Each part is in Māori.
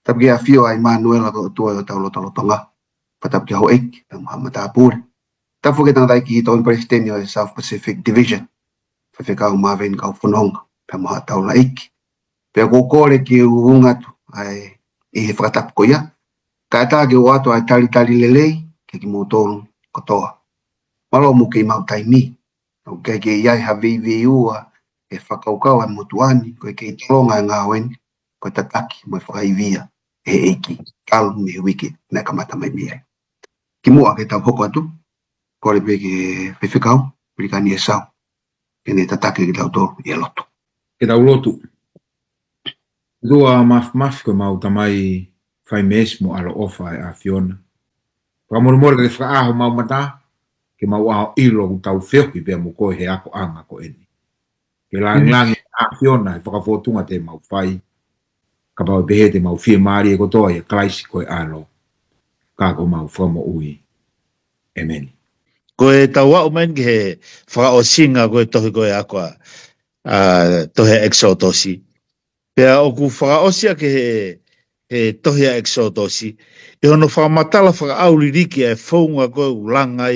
Tapi afio ai Manuel ko tua taulo tonga. Patap ki ho ek Muhammad Apur. Tafu kita tai ki ton president yo South Pacific Division. Fa ka Marvin ka funong pa mo taula ek. Pe ko kore ki ungat ai I fatap ko ya. Kata ge watu ai tali lelei ki motong kotoa. Malo mo ki mau tai mi. Okay ke ia haviviu e whakaukau an motuani koe ke tolonga ngawen koe tataki mo whakaivia e eki kalu me wiki na kamata mai mia. Ki mua ke tau hoko atu kore pe ke whiwhikau pirikani e sau kene tataki ki tau tolu I lotu. Ke tau lotu. Rua maf koe mau tamai whai mes mo alo ofa e a Fiona. Whamoromore ke whaaho mau mata ke mau ao ilo ku tau whioki pia mo koe he ako anga ko eni. Ke langi a Fiona e whakafotunga te mau whai. Ka pao pehe te mau whia maari e kotoa e klaisi koe alo. Ka ko mau whamo ui. Amen. Koe tau wau men ke he whaka o singa koe tohi koe ako tohi exotosi. Pea o ku whaka o sia ke he tohi exotosi. E hono whakamatala whaka auliriki e whaunga koe ulanga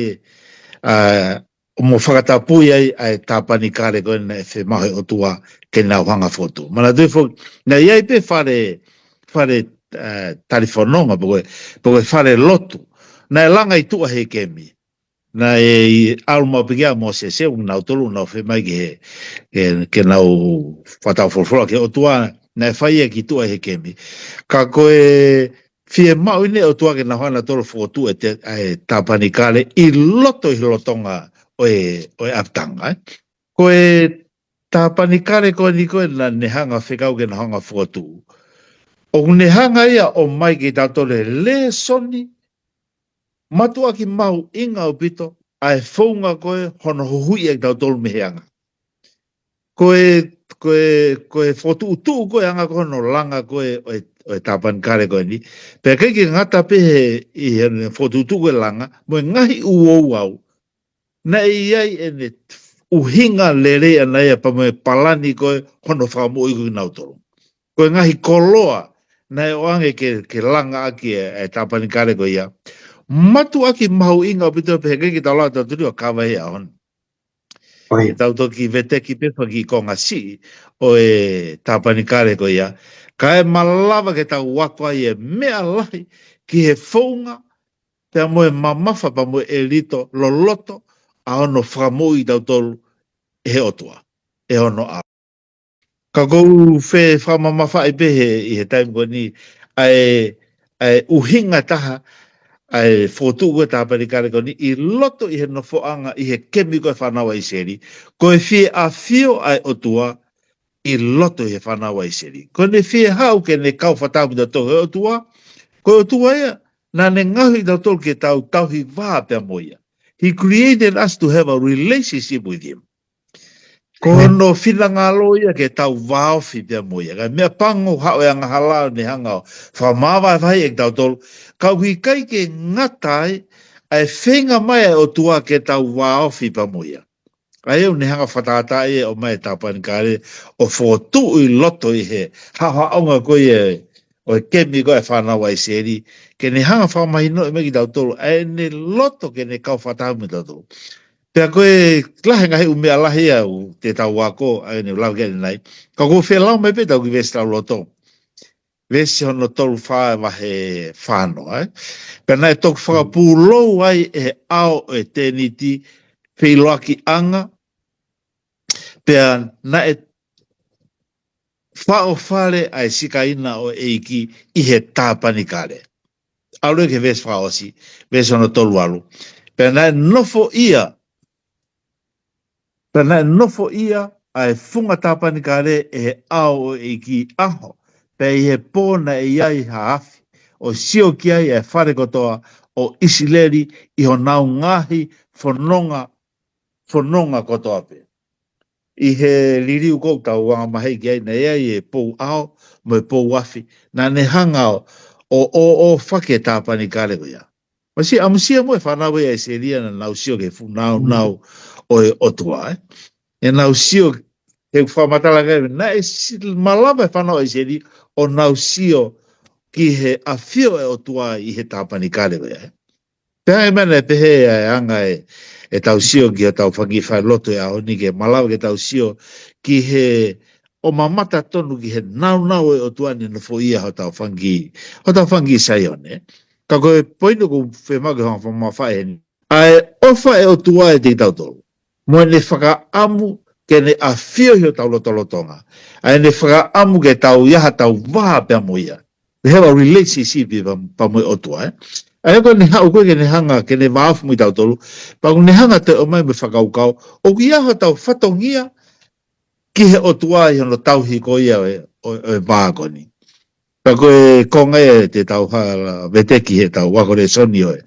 mo whakatapui ai tāpani kare koe na e whemahe o tua ke nā hanga fotu. Mana tui fo, na iai pe whare tarifononga po koe whare lotu. Na e langa I tua he kemi. Na e alma pigia mo se nau tolu nau whemai ke nau whatau folfola ke o tua na e whaia ki tua he kemi. Ka koe fie mau ine o tua ke na hana tolo fotu e tāpani kare I loto I lotonga o e aptanga. Koe tāpani kare koe ni koe na nehanga whekau ke na hanga fotu. O nehanga ia o mai ki tātore le soni. Matua ki mau inga o pito ai whaunga koe hono hui e tātolo meheanga. Koe fotu utu koe anga koe no langa koe o tāpani kare koe ni. Pea keiki ngata pehe I fotu utu koe langa, mo ngahi uou au. Na iai ene uhinga lere ana ia pa mo palani koe hono whamo I koe nautoro. Koe ngahi koloa na e oange ke langa aki e tāpani kare koe ia. Matu aki mahu inga o pito pehe keiki tau lau tau turi o kawa hea hon. E tau toki vete ki pepa ki konga si o e tāpani kare koe ia. Ka e malawa ke tau wakwa I e mea lahi ki he whaunga pea mo e mamafa pa mo e lito loloto a ono whamo I tau tolu e he otua. E ono a. Ka kou whe whamamafa I pehe I he taim koe ni ai uhinga taha ai fotu koe tāpani kare koe ni I loto I he nofoanga I he kemi koe whanawa I seri. Koe fie a fio ai otua I loto I he whanawa I seri. Koe ne fie hau ke ne kau whatamu da tohe otua. Koe otua ia na ne ngahi da tolu ke tau tauhi waa pia moia. He created us to have a relationship with him. Ko no fina ngalo ia ke tau wao fi pia moia. Ka mea pango hao e anga halao ne hangao. Whamawa vai e tau tolu. Kau hi kai ke ngatai ai whenga mai o tua ke tau wao fi pia moia. Ai au ne hanga whatata e o mai tāpani kare o fotu I loto I he. Haha aunga koe o kemi koe whanau ai seri. Ke ne hanga whamahino I meki tau tolu. Ai ne loto ke ne kau whatau mi tau tolu. Pea koe lahe ngahi umea lahe au te tau wako. Ai ne lau kene nai. Ka koe whelau mai pe tau ki vesi tau loto. Vesi hono tolu whae wahe whano. Pea nai toku whakapūlou ai e ao e teniti whiloaki anga. Pea na e whao whare ai sikaina o eiki I he tāpani kare. Alu ke ves whao si, ves ono tolu alu. Pea na e nofo ia. Pea na e nofo ia ai funga tāpani kare e he ao o eiki aho. Pea I he pōna e iai haafi. O sio ki ai e whare kotoa o isileri I ho nau ngahi whanonga kotoa pe. I he liriu kou tau wanga mahei ki ai na iai e pou ao mo e pou wafi. Na ne hangao o whake tāpani kare koia. Masi amusia mo e whanau e se ria na nau sio ke fu nau o e otua. E nau sio ke whamatala kai na e malama e whanau e se ria o nau sio ki he awhio e o tua I he tāpani kare wea. Pea e mana e pehe e anga e tau sio ki o tau whangi whai loto e aho ni ke malawa ke tau sio ki he o mamata tonu ki he nau e o tuani no fo ia ho tau whangi sai one. Ka koe poino ko whemaku hanga whamawhai he ni. Ai ofa e o tua e te tau tolu. Mo ne whaka amu ke ne a whio hi o tau lotolotonga. Ai ne whaka amu ke tau iaha tau waha pia mo ia. We have a relationship pa mo o tua. Ai ko ne hau koe ke ne hanga ke ne maafu mo I tau tolu. Pa ko ne hanga te o mai me whakaukau. O ki iaha tau whatongia ki he o tua I hono tau hi ko ia o vākoni. Pa koe konga e te tau hala veteki he tau wakore soni oe.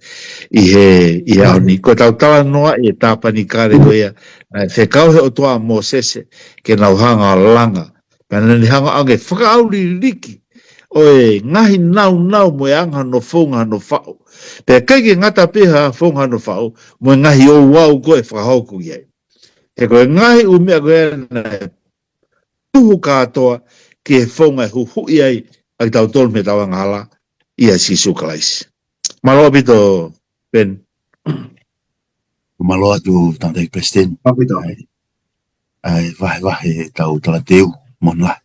I he aoni. Ko tau tawa noa I tāpani kare koe ia. Whekau he o tua mō sese ke nau hanga langa. Pana ni hanga ange whakaauri liki. Oe ngahi nau mo anga no whonga no whao. Pea kaike ngata peha whonga no whao. Mo ngahi o wau koe whakahoku iai. He koe ngahi umea koe na tuhu katoa ke whonga huhu iai. Ai tau tolu me tau ngala ia si sukalaisi. Maloa pito, Ben. Maloa tu tangtai Presiden. Papito. Ai vahe tau talateu monla.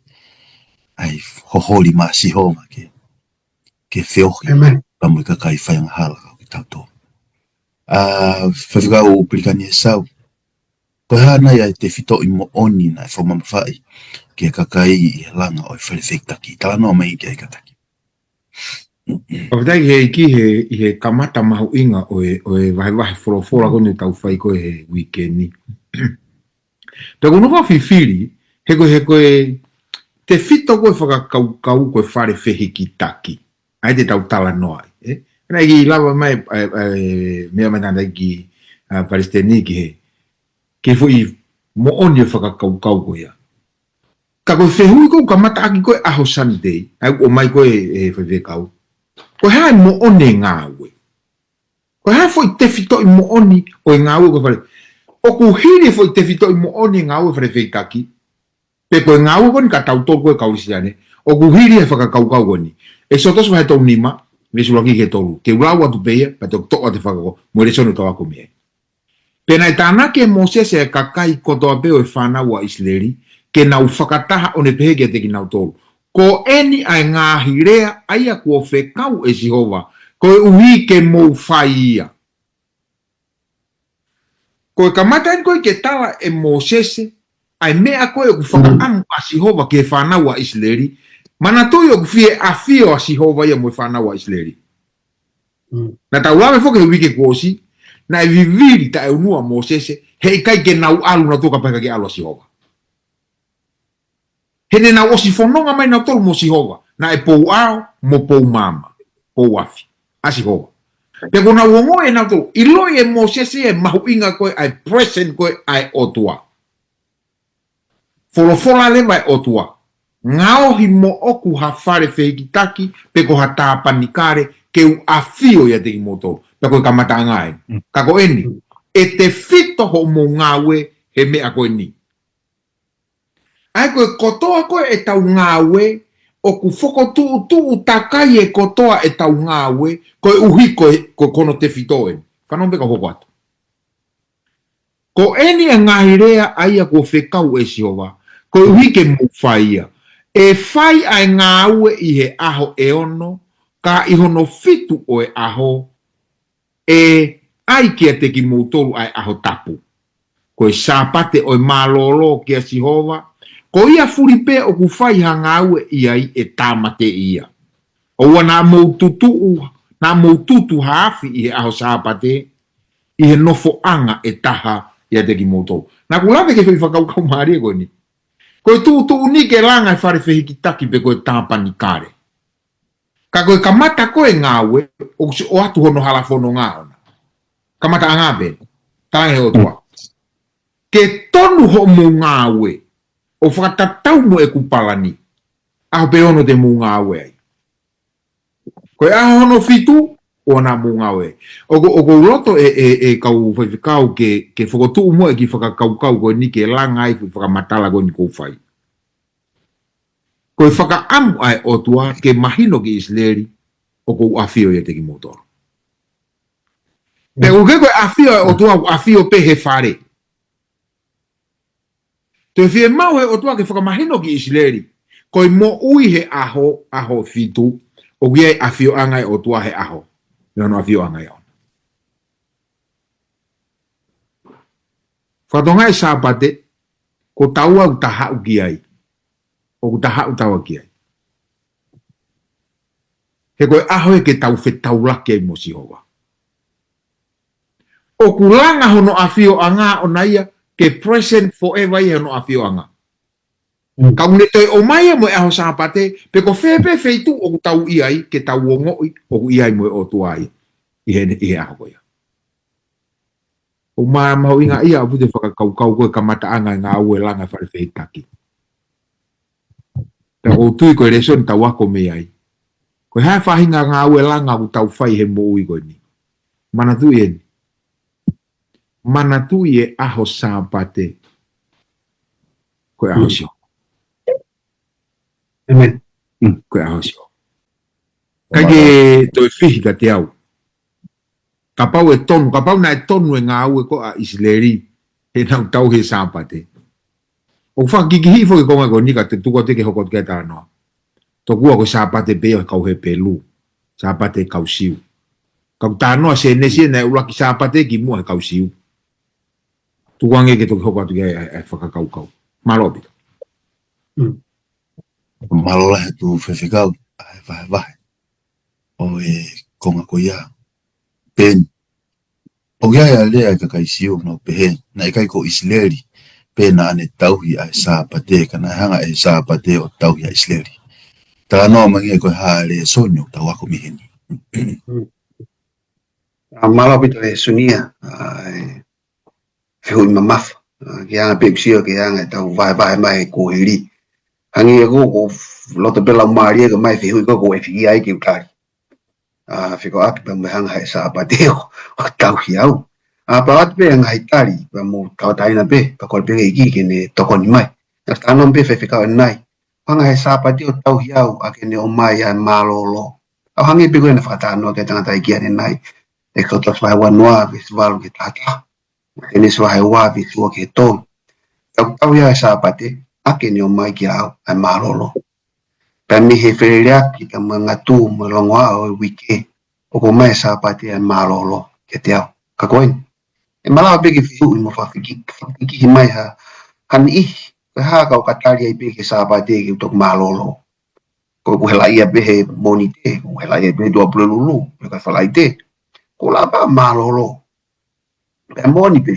Ai hoholi ma siho ma ke feohi. Amen. Pamu kakai whaianga hala ki tau tō. Whawhikau Pelikani e sau. Koe hana ia te whito I mo oni na e whamamawhai. Ke kakai I langa o whalewhektaki. Tala noa mai ke kataki. Pawhatai he kamata mahu inga o e wahe whorofora kone tau whai koe he weekendi. Tako nuka whiwhiri, he koe te whito koe whakakau koe whare whehe ki taki. Ai te tau tala noa. Nai ki lawa mai mea matanda ki Palestini ki he. Ke fui mo oni whakakau koe ia. Ka koe whehui koe kamata aki koe aho Sunday. Ai o mai koe whewekau. Koe hae mo one ngāwe. Koe hae foi te whito I mo oni o ngāwe koe whare. O ku hiri foi te whito I mo oni ngāwe whare wheitaki. Pe koe ngāwe koni ka tau tolu koe kaurisiane. O ku hiri e whakakau koni. E sotosu hai tau nima, me sulaki ke tolu. Ke uraua tu peia, pa te toa te whakako. Mo re sono tau ako mea. Pena I tāna ke Moses e kakai kotoa peo e whanau a Isleri, ke nau whakataha o ne pehe ke te ki nau tolu. Ko eni ai ngāhi rea aia kua whekau e Sihova, ko e uhi ke mou whai ia. Ko e kamatain koe ke tala e Moses, ai mea koe o ku whakaamu a Sihova ke whanau a Isleri, mana toi o ku fie a fio a Sihova ia mo e whanau a Isleri. Na tau lawe whoke he wike kuosi, na e viviri ta e unua Moses, hei kai ke nau alu na toka peka ke alu a Sihova. Hene na osi whanonga mai na tolu mo Sihova, na e pou ao mo pou mama, pou afi, a Sihova. Te kona wongo e na tolu, iloi e Moses e mahu inga koe ai present koe ai otua. Folofola lewa e otua. Ngaohi mo oku ha whare whehikitaki, peko ha tāpanikare, ke u afio ia te ki mo tolu. Peko e kamata ngai. Kako eni, e te fito ho mo ngawe he mea koe ni. Ai koe kotoa koe e tau ngawe, o ku whoko tuu takai e kotoa e tau ngawe, koe uhi koe kono te fitoen. Whanau peka hoko atu. Ko eni e ngahirea aia ko whekau e Sihova, koe uhi ke mwhaia. E whai ai ngāue I he aho e ono, ka ihono fitu o e aho, e ai kia te ki moutolu ai aho tapu. Koe sāpate o e mālolo kia Sihova, ko ia furipe o ku whai ha ngāue iai e tāmate ia. Oua nā moututu haafi I he aho sāpate, I he nofo anga e taha ia te ki moutolu. Nā kulawe ke whakaukau maari e koe ni. Koe tu ni ke langa e whare whehikitaki pe koe tāpani kare. Ka koe kamata koe ngāwe, o atu hono halafono ngāona. Kamata a ngāpe, tānge o tua. Ke tonu ho mo ngāwe, o whakatatau mo e kupalani, aho pe ono te mo ngāwe ai. Koe aho hono fitu, o ana mo ngāwe. O ko loto e kau whaiwhikau ke whakotu mo e ki whakakaukau koe ni ke langa ai whakamatala koe ni kou whai. Koe whakaamu ai o tua ke mahino ki Israeli o ko afio ia te ki motoro. Pe uke koe afio ai o tua afio pe he whare. Te fie mau he o tua ke whakamahino ki Israeli. Koe mo ui he aho fitu o kia afio angai o tua he aho. Nano afio angai o. Whatongai sāpate ko taua u taha u ki ai. O taha u taua ki ai. He koe aho e ke tau whetau ai mo sihowa. O kulanga hono afio anga o naia ke present forever i hono afio anga. Kaune toi o mai mo e aho sāpate pe ko whepe feitu o tau i ai ke tau o ngoi o i ai mo e o tuai i he aho koia. O maa mau inga ia pute whakakaukau koe kamata anga ngā ue langa whare whehitaki. Pe o tui koe reson tau ako me ai. Koe hae whahinga ngā ue langa u tau whai he mo ui koe ni. Mana tui e. Mana tui e aho sāpate. Koe aho sio. Amen. Koe aho sio. Kage toi whihi ka te au. Kapau e tonu, kapau na e tonu e ngā ue ko a Israeli. He nau tau he sāpate. O whakikihi fo ke konga ko nika te tuko te ke hoko te keta anoa. To kua ko sāpate peo he kau he pelu. Sāpate kau siu. Kau tānoa se nesi e nai ulaki sāpate ki mua he kau siu. Tuange ke toki hoko atu ke e whakakaukau. Malopita. Malola he tu whewhikau. Vahe. O e konga ko ia. Pen. O ia ea lea ka kai siu no pehen. Na e kai ko Israeli. Pena ane tauhi ai sāpate. Kana hanga e sāpate o tauhi ai Israeli. Tā noa mangi e koe haere sonyo tau ako miheni. Malapita e sunia. Whihui mamafa. Ki anga pepsio ki anga tau vai mai ko hiri. Hangi e ko loto pela umari e ka mai whihui ko e whigi ai ki ukari. Whiko aki pa mehanga he sāpate o tauhi au. Pa watu pe anga hitari pa mo tau taina pe. Pa kore pe iki ke ne tokoni mai. Tānon pe whiwhikau e nai. Hanga he sāpate o tauhi au a ke ne o mai a malolo. Au hangi pe koe na whakatanoa ke tangata i kia ne nai. E koto swai wanoa visualu ke tata. Ke ne swai wa visua ke tō. Tauhi au he sāpate a ke ne o mai ki au a malolo. Pa mi he whereaki ka mga tū mo longoa o wike. O ko mai sāpate a malolo ke te au. Ka koen. E malawa peke whiu i mo whakiki mai ha. Hani ihi. Koe haa kau katari ai peke sāpate ki utok malolo. Koe kuhela ia pehe moni te. Kuhela ia pehe dua pule lulu. Koe kai whalai te. Ko la pa malolo. Pea moni pe.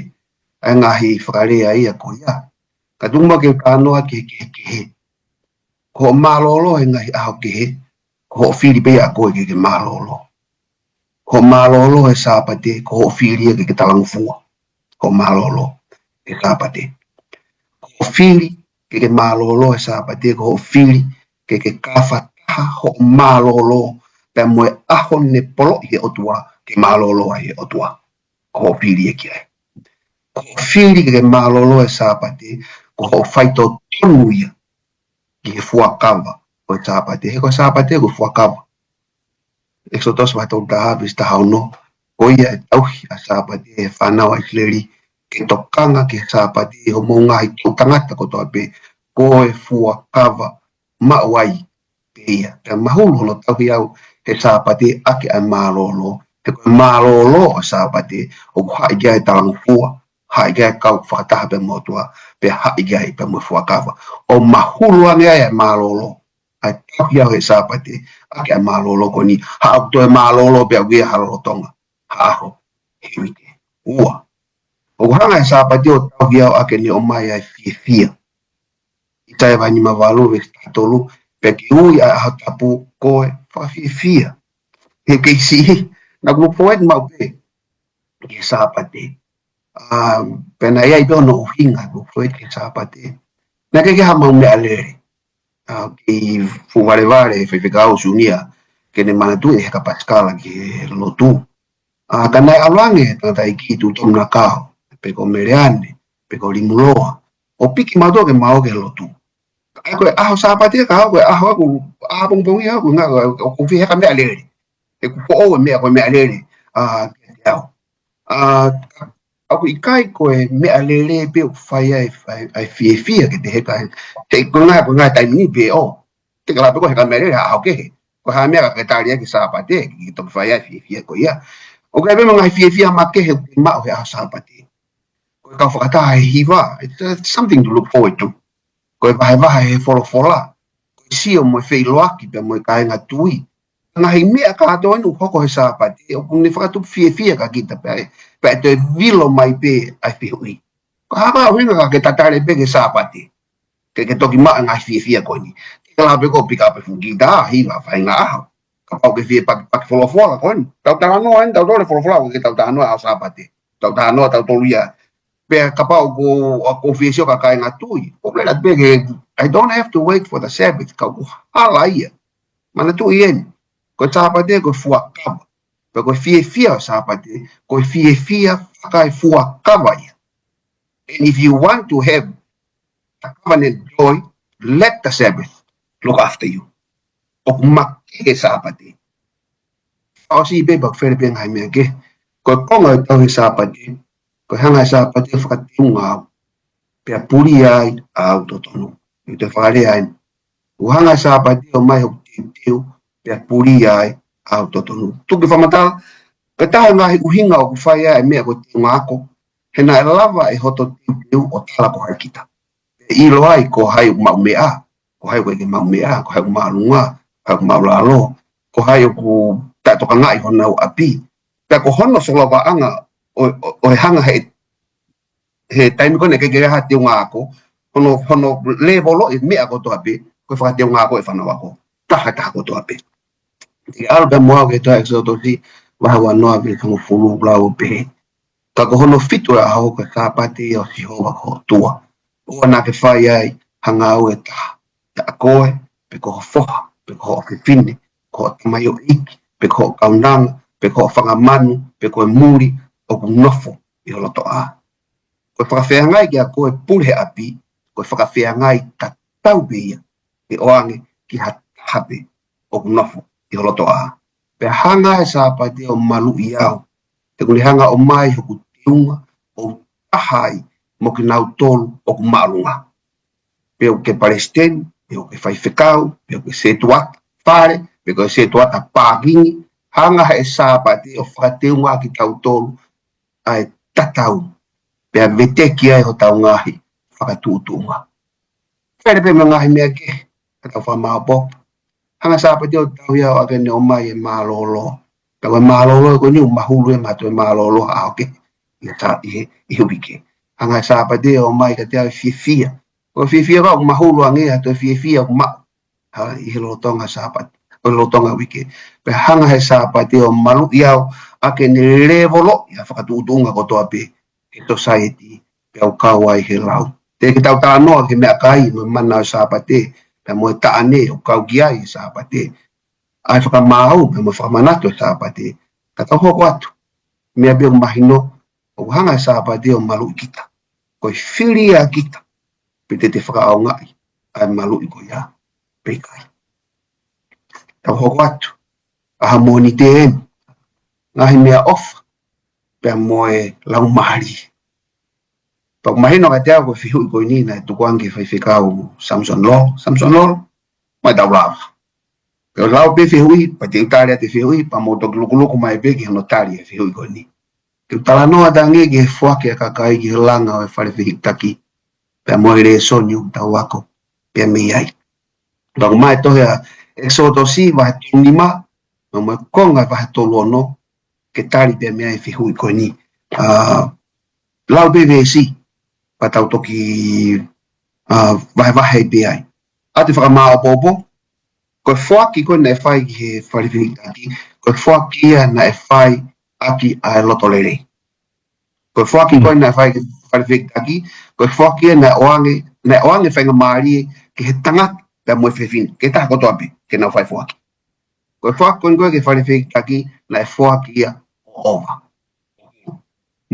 Ai ngahi whakarea ia ko ia. Ka tungma ke kānoa ke he. Ko malolo e ngahi aho ke he. Ko whiri pe a koe ke malolo. Ko malolo e sāpate. Ko whiri e ke talangu fua. Ko malolo e sāpate. Ko whiri ke malolo e sāpate. Ko whiri ke kawhataha ho malolo. Pea moe aho ne polo i he otua. Ke malolo ai he otua. Ko whiri e kia. Ko whiri ke malolo e sāpate. Ko whaito tonu ia. Ki he fuakawa o sāpate. He ko sāpate ko fuakawa. Exodus whaito tahavis tahauno. Ko ia e tauhi a sāpate e whanau a Israeli. Ke tokanga ke sāpate ho mounga i tō tangata ko toa pe. Ko e fuakawa mauai pe ia. Pea mahulu hono tauhi au he sāpate ake a malolo. He koe malolo o sāpate o haigai talangu fua. Haigai kau whakataha pe motua. Pe haigai pe mo fuakawa. O mahulu ange e malolo. Ai tauhi au he sāpate ake a malolo ko ni. Haau to e malolo pe au gia halolo tonga. Haaho. Hewike. Ua. O hanga e sāpate o tauhi au ake ni o mai ai fia. Itai vani mawalu ve tatolu. Pe ki ui a aho tapu koe fia. He keisi. Naglupoet mau pe. Ke sāpate. Pena ia i peono uhinga. Naglupoet ke sāpate. Nake ke ha mau me alere. Ki fuvarevare whiwhikau sunia. Ke ne manatu e heka paskala ke lotu. Kanai aluange tangata iki tu tom nakao. Peko mereane. Peko limuloa. O piki mato ke mau ke lotu. Ako aho sapati ka ako aho ako abong bongi ako nga ko fi ka me ale. E ko o me ko me ale. Ako ikai ko me ale pe fai ai fi ke te ka. Te ko nga tai ni pe o. Te ka ko ka me ale ha ke. Ko ha me ka ta ria ki sapati ki to fai ai fi ko ya. O ka be mga fi ma ke ma o aho sapati. Ko ka fa ta hiva. It's something to look forward to. Ko vai fola si o mo fei loaki pe mo kai nga tui nga hi me ka to no ko he sapati o ni fa tu fi ka kita pe te vilo mai pe ai fi ui ko ha winga ka tatare pe ke sapati ke to ki ma nga fi ko ni ka pe ko pika pe fungi da hi va fa nga ka pa ke fi pa fola ko ni ta no en ta do fola ke ta no a sapati ta no ta to ria pe kapau ko fisio ka kai ngatui o le at bege I don't have to wait for the Sabbath ka ko halai mana tu ien ko sapate ko fuaka pe ko fia sapate ko fia kai fuaka vai and if you want to have a covenant joy let the Sabbath look after you o makke sapate o si be bak fer ben hai me ke ko nga to sapate ko hanga sapate whakatunga pia puri ai au totonu. I te whare ai. O hanga sapate o mai hok teu pia puri ai au totonu. Tuki whamata, ka taha ngahi uhinga o kuwhai ai mea ko teu ngako, he nai lava e hoto teu o tala ko harkita. E ilo ai ko hai o mau mea, ko hai wege mau mea, ko hai o maalunga, ko hai o maulalo, ko hai o ku tatoka ngai hona o api. Pia ko hono solawa anga o hanga he time ko ne ke ha te nga ko hono level e me ko to ape ko fa te nga ko e fa no ko ta ko to ape ti alba mo ke to exodo si wa wa no ave ko fulu blau pe ka ko hono fitura ha ko ka pati o si ho ko tua o na ke fa ai hanga o ta ko pe ko fo pe ko ke fini ko mai o ik pe ko kaunang pe ko fa manu pe ko muri o ku nofo i lo to a ko whakawhiangai ki a koe pule api ko whakawhiangai ka tau beia e oange ki hape o kunofo i lo to a pe hanga e sapate o malu i au te kuni hanga o mai hoku tiunga o tahai mo ki nau tolu o ku maalunga pe o ke palestine pe o ke whaifekau pe o ke setuat whare pe o ke setuat a pāgingi hanga e sapate o whakateunga ki tau tolu ai tatau pe vete ki ai ho tau ngahi whakatuutunga. Where pe ngahi mea ke tau whamao hanga sapate o tau iau ake ne o mai e malolo. Pe koe malolo ko ni umahulu e mato e malolo a oke i hubike. Hanga sapate o mai ka te au fia. Ko fia ka umahulu ange ato fia o ma i he lotonga sapate. O lotonga wike. Pe hanga he sapate o malu iau ake ne levolo ia whakatuutunga ko toa pe he society pe au kawai he lau. Te ki tau tānoa ke mea kai me mana o sapate pe mo e taane o kau giai sapate. Ai whakamahau pe mo whakamanato sapate. Ka tau hoko atu. Mea pe o mahino o hanga sapate o malu i kita. Ko i whiria kita pe te whakaau ngai ai malu i ko ia pe kai. Tau hoko atu. Aha moni te enu. Ngahi mea ofa pe moe lau mahari. Pag mahino ka te ako fihu ko ini na tukuangi whaifekau Samson Law, mai tau lau. Pero lau pe fihui, pa te utaria te fihui, pa moto lukuluku mai pe ki honotari e fihui ko ini. Ke talanoa tangi ki he fuake a kakai ki langa o e whare whihitaki, pe moe re sonyu tau ako, pe mei ai. Pag mai tohe a exodo si vahe tunima, moe konga vahe tolu ono, ke tari pe mea e fihui ko ini. Lau pe vesi, pa tau toki vahe pe ai. Ate whakamao popo, ko fuaki ko na e whai ki he wharewhitaki, ko fuaki ia na e whai aki a loto lere. Ko fuaki ko na e whai ki wharewhitaki, ko fuaki ia na oange whainga maari ki he tangat pe moe whiwhini, ke taha koto api, ke na whai fuaki. Ko fuaki ko ki wharewhitaki na e fuaki ia ova.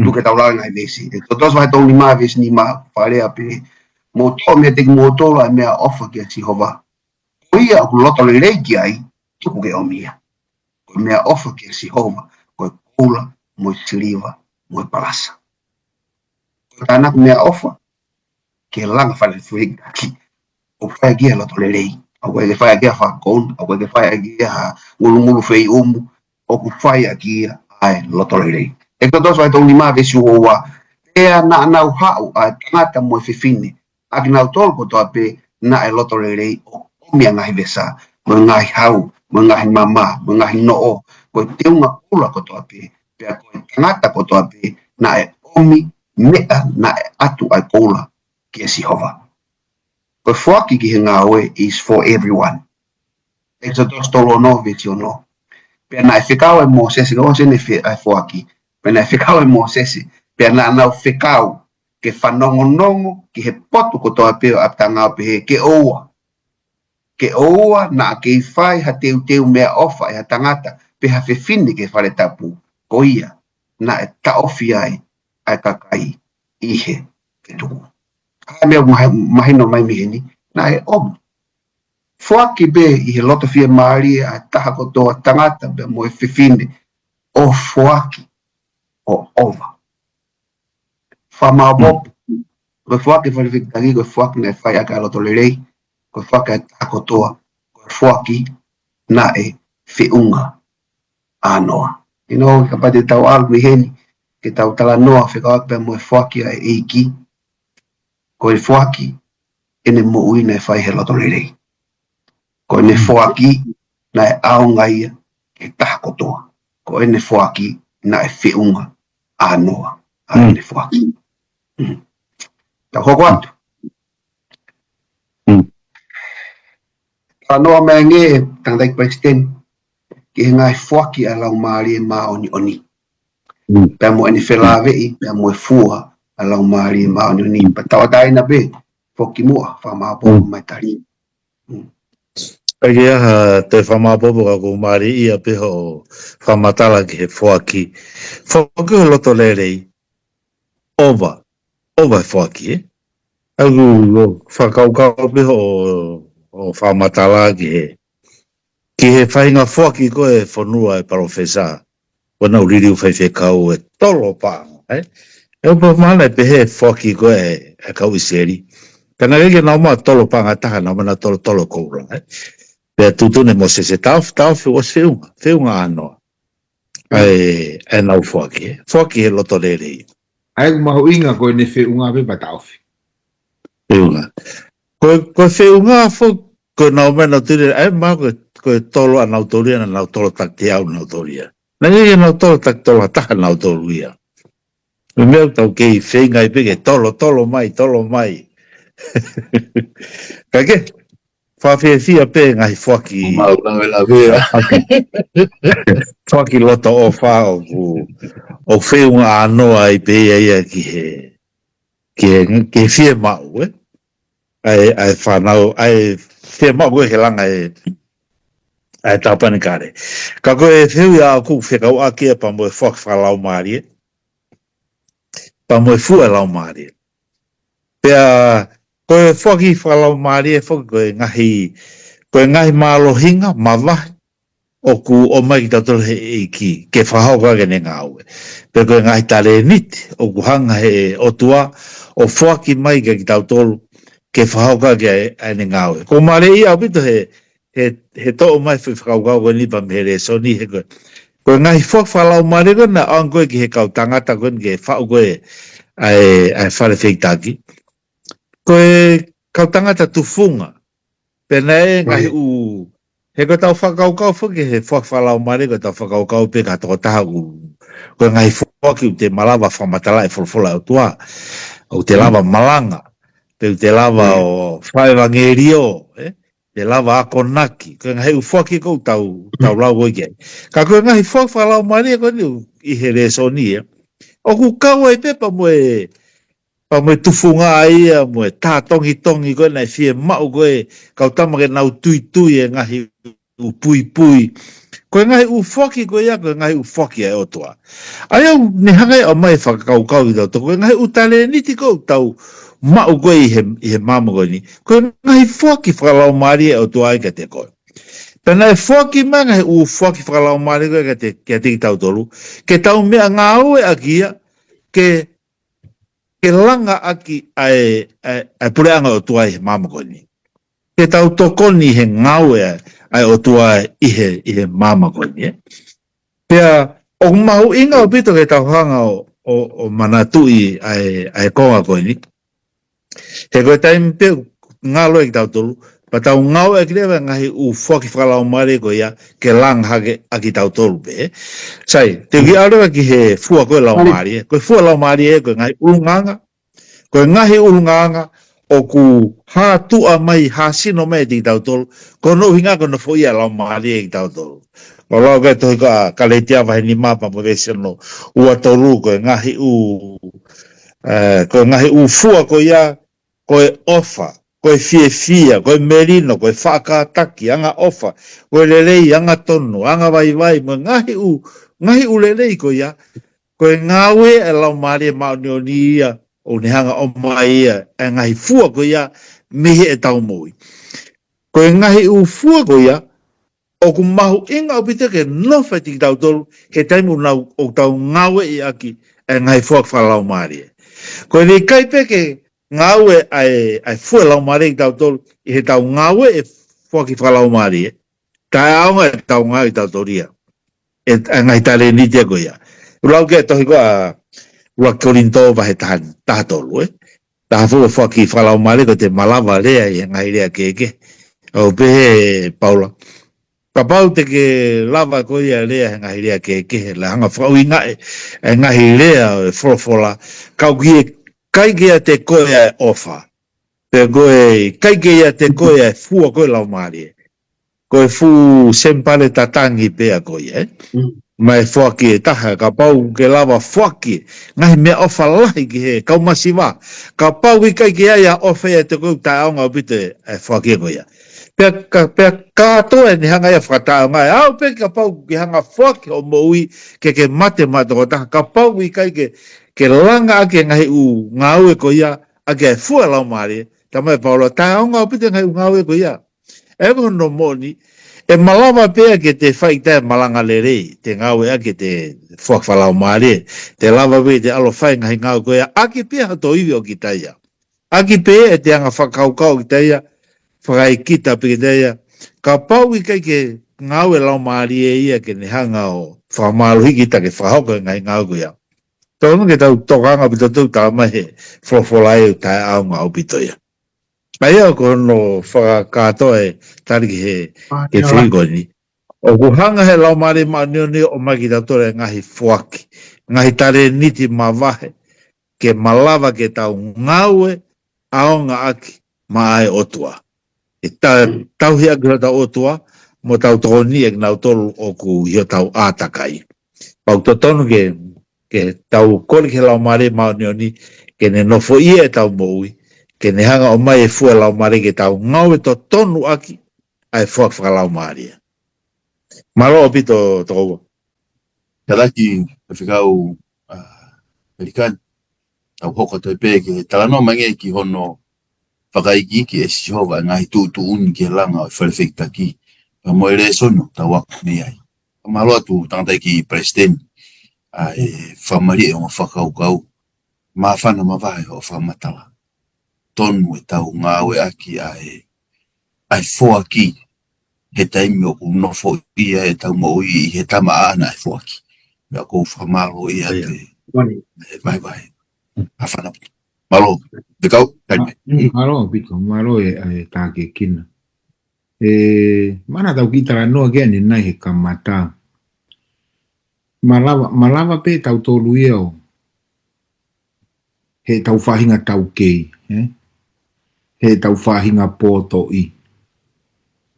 Tuke tau lau ngai vesi. Ko tos vai tau ni maa vesi ni maa whare api mo to me te mo to la me offer ke si hova ia ku loto le leki ai tu ke o mia ko me offer ke si hova ko kula mo siliva mo palasa ko tanak me offer ke lang fa le fuig ki o fa gi loto le lei o ke fa gi fa kon o ke fa gi ha ngulu fei o ku fa gi ai loto le lei e ko to so to ni ma ve si wa e na na hau a tangata mo fifine a na tol ko to pe na e loto le rei o mi nga vesa mo nga hau mo nga mama mo nga no ko te unha kula ko to pe ko tangata ko to pe na e omi me na e atu ai kula ki si hova ko foki ki nga we is for everyone Exodus tolo no visiono pe na e ficao e Moses go se ne fi ai foki pe na e ficao e Moses pe na na ficao ke whanongonongo ki he potu ko toa peo a tanga pe he ke oua na ke whai ha teu mea ofa e ha tangata pe ha whiwhini ke whare tapu ko ia na e ta ofi ai kakai ihe ke tuku. Ka mea mahino mai mihini na e omu. Fuaki be i he loto fia maari a taha ko toa tangata pe mo e whiwhini o fuaki o ova. Whamabop, ko fuaki whaliwhikitagi, ko fuaki na whai aka loto le rei, ko fuaki a kotoa, ko fuaki na e whiunga anoa. You know, ka pati tau alwi heni, ke tau tala noa whikawak pe mo e fuaki a e eiki, ko e fuaki ene mo ui na e whai he loto le rei. Ko ene fuaki na e aongaia ke taha kotoa, ko ene fuaki na e whiunga anoa. Ene fuaki. Tau hoko atu. Tanoa mea nge, tangdai president, ki he ngai fuaki a lau maari e maa oni. Pea mo ene whelawei, pea mo e fua a lau maari e maa oni. Pa tawa taina be, foki mua, whamaapo mai tari. Ake aha te whamapopo ka ko maari ia peho whamatala ki he fuaki. Fuaki o loto le rei. Ova e fuaki, e? Agu whakaukau peho o whamatala ki he whainga fuaki ko e whanua e parofesa. Wana uriri u whaiwhekau e tolo pānga, eh? E upa mana e pehe fuaki ko e kau iseri. Kana rege nau maa tolo pānga taha nau mana tolo koura, eh? Pea tutune mo se tau o whiunga anoa. E nau fuaki, eh? Fuaki he loto le rei. Ai maho inga ko ne whiunga pe pataufi. Whiunga. Ko whiunga fo ko nau mena tire, ai maa ko tolo a nau toria na nau tolo tak te au nau toria. Na nge nau tolo tak tolo taha nau toria. Me meu tau kei whiunga i peke tolo mai. Kake? Whawhiawhia pe ngai fuaki. Maula la vea. Fuaki loto o whao o whiunga anoa i pe ia ki he whia mau, eh? Ai whanau, ai whia mau he langa ai tāpani kare. Ka koe whiu a ku whikau a kia pa moe fuaki whalau maari, pa moe fua lau maari. Pea koe fuaki whalau maari e fuaki koe ngahi mālohinga, mawahi, o mai ki tatolo he eiki, ke whahau kage ne ngāue. Pe koe ngahi tare niti, o ku hanga he otua, o fuaki mai ki tatolo, ke whahau kage ne ngāue. Ko mare ia pito he to'o mai whakau koe nipa mehere so ni he koe. Koe ngahi fuaki whalau mare koe na ang koe ki he kau tangata koe ke whau koe ai whare whiktaki. Koe kau tangata tufunga, pena e ngahi he koe tau whakaukau whuki he whakawhalau mare koe tau whakaukau pe ka toko taha koe ngai whaki u te malawa whamatala e wholwhola o tua o te lava malanga pe u te lava o whaewangerio te lava akonaki koe ngai u whaki kou tau lau koe kei ka koe ngai whakawhalau mare koe ni i he reso ni o ku kaua i pepa moe pa moe tufunga ia moe tā tongi koe nei whie mau koe kau tamake nau tui e ngahi u pui Koe ngai u foki koe ia, koe ngai u foki e o toa. Ai au ni hangai o mai whakakau i tau tō, koe ngai u tale niti ko tau mau koe i he mama koe ni. Koe ngai foki whakalau maari e o toa i ka te koe. Pena e foki ma ngai u foki whakalau maari koe ka te ki tau tolu. Ke tau mea ngā ue aki ia, ke langa aki ai pureanga o toa i he mama koe ni. Ke tau tokoni he ngāue ai o tua i he mama koe ni. Pea, o mahu inga o pito ke tau hanga o manatui ai konga koe ni. He koe taimi pe ngā loe ki tau tolu, pa tau ngau e kirewa ngahi u whaki whakalau maare koe ia ke lang hake aki tau tolu pe. Sai, te ki arewa ki he fua koe lau maare, koe fua lau maare koe ngahi urunganga, koe ngahi urunganga, o ku ha tua mai, ha sino mai ti tau tolu, ko no hinga ko no foia lau maari e tau tolu. O lau kai tohi ka kaletia vahe ni mapa mo vesiono ua tolu koe ngahi u fua ko ia, koe ofa, koe fia, koe merino, koe whakataki, anga ofa, koe lelei, anga tonu, anga vai, mo ngahi u lelei ko ia, koe ngawe e lau maari e mauni o ni ia, o ne hanga o mai ia, e ngahi fua ko ia, mihi e tau mui. Ko e ngahi u fua ko ia, o ku mahu inga o pita ke nofa ti tau tolu, ke taimu nau o tau ngawe i aki, e ngahi fua whalau maari e. Ko e ni kaipe ke ngawe ai fua lau maari i tau tolu, i he tau ngawe e fua ki whalau maari e. Tai aonga e tau ngawe i tau tolu ia, e ngahi tale nitia ko ia. Ulau ke tohi ko a ua korinto vahe taha tolu, taha fua ki whalau maari ko te malawa lea i ngahi lea keke. O pehe Paula. Ka pau te ke lava ko ia lea ngahi lea keke, la hanga whau i ngae, ngahi lea e wholofola, kau ki kai kia te koe e ofa. Pe koe, kai kia te koe e fua koe lau maari. Koe fu sempale tatangi pea koe, mai fuaki e taha, ka pau ke lava fuaki, ngahi mea ofa lahi ki he, kau masiwa, ka pau ki kai ki aia ofa e te koe ta aonga o pite e fuaki e koe ia. Pea katoa ni hanga ia whakatao ngai, au pe ka pau ki hanga fuaki o moui ke mate ko taha, ka pau ki kai ke langa ake ngahi u ngau e koe ia, ake e fua lau maari, tamai Paula, ta aonga o pite ngahi u ngau e koe ia. E kono moni, e malama pea ke te whaitai malanga lerei, te ngau e ake te whakwalau maare, te lava pe te alo whai ngahi ngau koea, ake pea hato iwi o ki taia. Ake pea e te anga whakaukau ki taia, whakai kita pe ki taia, ka pau i kai ke ngau e lau maari e ia ke ne hanga o whamaru hiki ta ke whahauka ngahi ngau koea. Tōna ke tau tokanga pito tau tāmahe, whawholai o tae aunga o pitoia. Ai au kono whakatoa e tariki he whigoni. O kuhanga he lau maare maunioni o maki tatore ngahi fuaki. Ngahi tare niti mawahe ke malawa ke tau ngaue aonga aki maae otua. E tau hia kira tau otua mo tau toni e nau tolu o ku hio tau ātakai. Pau totonu ke tau kori ke lau maare maunioni ke ne nofo ia e tau moui. Ke ne hanga o mai e fua lau maare ke tau ngau e to tonu aki ai fuak whakalau maare. Maro o pito toko. Kalaki e whikau Amerikan au hoko toi pē ke talano mange ki hono whakaiki ki e sihova ngahi tūtu uni ki langa o whalewhekta ki pa mo ere sono ta waku me ai. Maro atu tangatai ki president e whamari e o whakaukau mawhana mawae o whamatala. Tonu e tau ngāwe aki ai foaki he taimi o kunofo ia e tau mo i he tama ana ai foaki. Mea kou whamaro ia te vai. Hawhana pito. Malo, te kau, taime. Malo pito, malo e tāke kina. Mana tau kitara noa kia ni nai he kamata. Malawa pe tau tolu ia o. He tau whahinga tau kei. He tau whahinga poto i.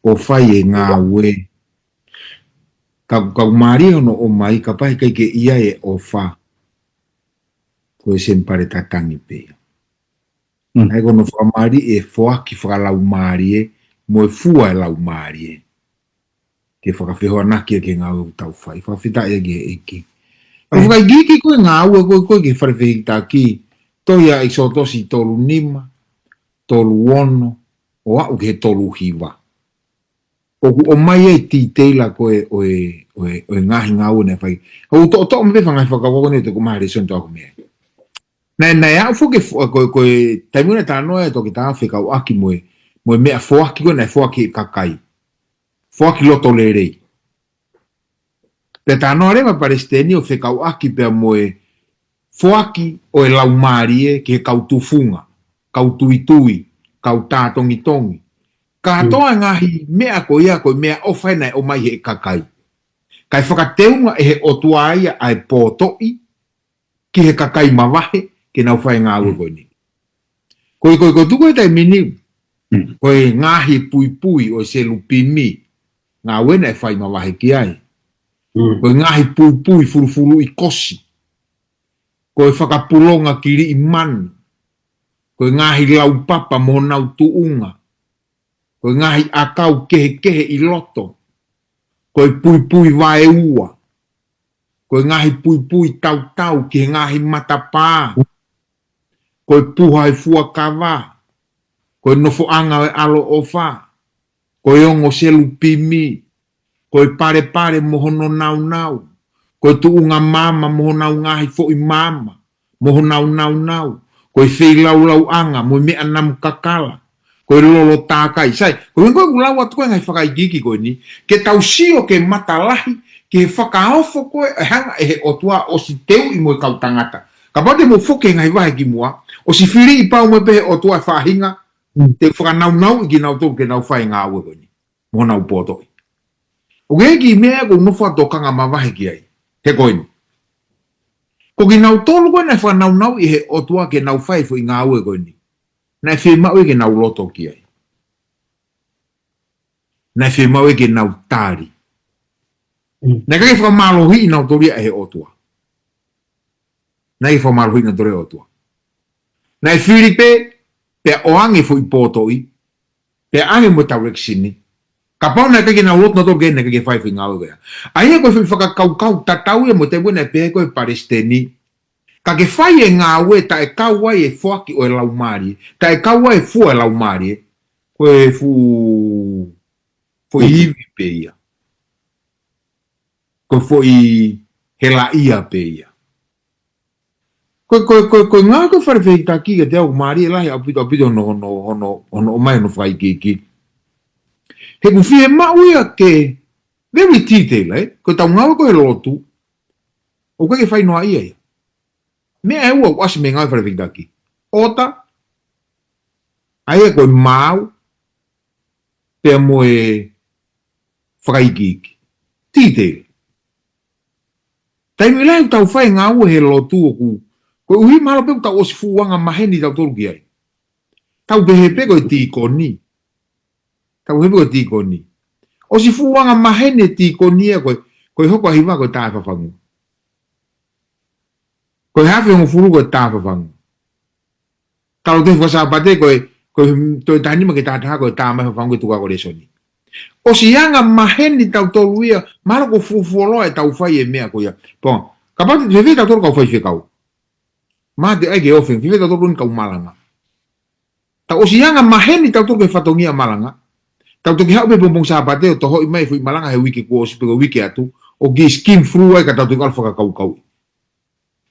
O whai e ngā ue. Kau maari ono o mai, ka pahi kai ke ia e o wha. Ko e sempare tatangi pe. Hai kono whamari e wha ki whakalau maari e, mo e fua e lau maari e. ke whakawhihoa naki ke ngā ua tau whai, whawhita e ge eki. Ka whakaigiki koe ngā ua koe ke wharewhihita ki, toia i sotosi tolu nima, tolu ono, o au ke tolu hiwa. O mai e ti teila koe o ngahi ngā ua ne whai. O to me whangai whakawako ne te kumahare son tōku mea. Nei au fuke koe taimuna tānoa e toki tā whikau aki moe mea whoaki koe nei whoaki kakai. Whoaki loto le rei. Pe tānoa rewa Palestini o whikau aki pia moe whoaki o e laumarie ke kau tufunga, kau tuitui, kau tātongi. Ka toa ngahi mea koe mea ofai nei o mai he kakai. Kai whakateunga e he otuaia ai pōtoi ki he kakai mawahe ke nau whai ngā ua koe ni. Koe tuko e tai mini, koe ngahi pui o se lupimi, ngā wena e whai mawahe ki ai. Koe ngahi pui furu i kosi. Koe whakapulonga kiri i manu. Koe ngahi lau papa mo nau tuunga. Koe ngahi akau kehe i loto. Koe pui vae ua. Koe ngahi pui tau ki ngahi matapā. Koe puha e fua kawa. Koe nofo anga e alo ofa. Koe ongo selu pimi. Koe pare mohono nau. Koe tuunga mama moho nau ngahi fo i mama. Moho nau. Koe fei lau anga mo mea nam kakala. Koe lolo tākai. Sai, koe ulau atu koe ngai whakaigiki koe ni. Ke tau sio ke matalahi. Ke whakaofo koe e hanga e he otua o si teu i moe kau tangata. Ka pate mo foke ngai wahe ki mua. O si whiri i pau me pehe otua e whahinga. Te whakanau i ki nau tō ke nau whai ngā ua koe ni. Mo nau pōtoi. O ke ki mea ko nofua tōkanga ma wahe ki ai. He koe ni. Ko ki nau tōlu koe nei whanau i he otua ke nau whai fo i ngā ua koe ni. Nei whemau e ke nau loto ki ai. Nei whemau e ke nau tāri. Nei kake whakamalohi i nau toria e he otua. Nei whakamalohi i nau toria otua. Nei whiripe, pe oange fo i pōtoi, pe ange mo tau reksini, ka pau nei kake nau loto na toke nei kake whai fo i ngā ua koe. Aia koe whakakau tatau e mo te wena pe koe Palestini, ka ke whai e ngā ue ta e kaua e whoaki o e laumari, ta e kaua e fua e laumari, koe fu i hivi pe ia. Koe fu i hela ia pe ia. Koe ngā koe wharewhi ta ki ke te au maari e lahi apito ono mai no whai ki. He ku whie mauia ke very detail, koe tau ngāua koe lotu, o koe ke whai noa ia ia. Mea e ua wasi me ngai wharewhi taki. Ota, aia koe mau, pia moe whakaikiki. Detail. Taimi lai tau whai ngā ua he lotu o ku. Koe uhi mahalo pe tau osi fuwanga maheni tau toru ki ai. Tau behepe koe tīkoni. Osi fuwanga maheni tīkoni e koe hoko ahiwa koe tāi whawhangu. Koe hawhi hongo furu koe tāi whawhangu. Talo te whasapate koe toi tānima ke tātaha koe tāi whawhangu e tuka kore soni. Osi yanga maheni tau toru ia, mahalo ko fufuoloa e tau whai e mea koe ia. Pong, kapate te whi tau toru kau whai whikau. Maa te aike ofeng, whiwe tau toru ni kau malanga. Ta osi yanga maheni tau toru ke whatongia malanga. Tau toki hau me pompong sapate o toho i mai fui malanga he wiki kua osi peko wiki atu. O ki skim through ai ka tau toki alfa ka kau.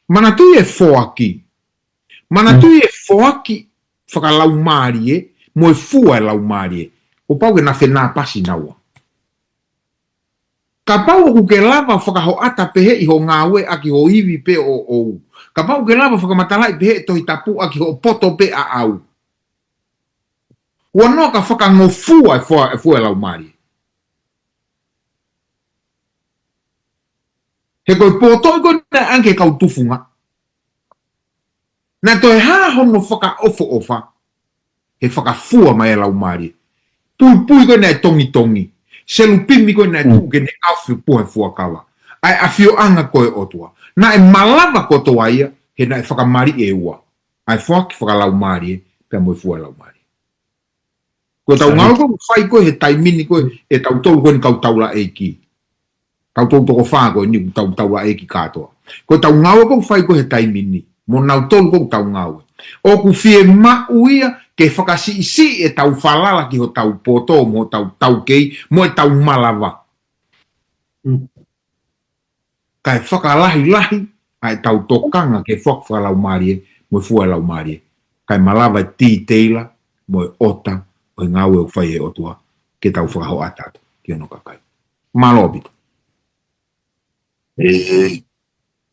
Mana tui e foaki. Mana tui e foaki whakalau maarie, mo e fua e lau maarie. O pau ke na whenā pasi naua. Ka pau o ke lava whakaho ata pehe i ho ngāwe aki ho iwi pe o ou. Ka pau ke lava whakamatalai pehe tohi tapu aki ho poto pe a au. Ua noa ka whakangofua e fua e lau maari. He koe poto i koe na anke kau tufunga. Na toi haa hono whaka ofa. He whakafua mai e lau maari. Pui koe na e tongi. Selu pimi koe na e tuke ne awhi puhe fua kawa. Ai awhio anga koe otua. Na e malava kotoa ia, he na e whakamari e ua. Ai whaki whakalau maari e, pia moe fua lau maari. Ko tau ngau ko fai ko he taimini ko e tau tolu ko ni kau tau la eiki. Kau tolu toko wha ko ni tau la eiki katoa. Ko tau ngau ko fai ko he taimini. Mo nau tolu ko tau ngau. O ku fie mau ia ke whakasi isi e tau whalala ki ho tau poto mo tau kei mo e tau malawa. Kai whakalahi ai tau tokanga ke whakwalau marie mo e fualau marie. Kai malawa ti teila mo e ota o ngau e whai e otua ke tau whakaho atata ki ono kakai. Malobito.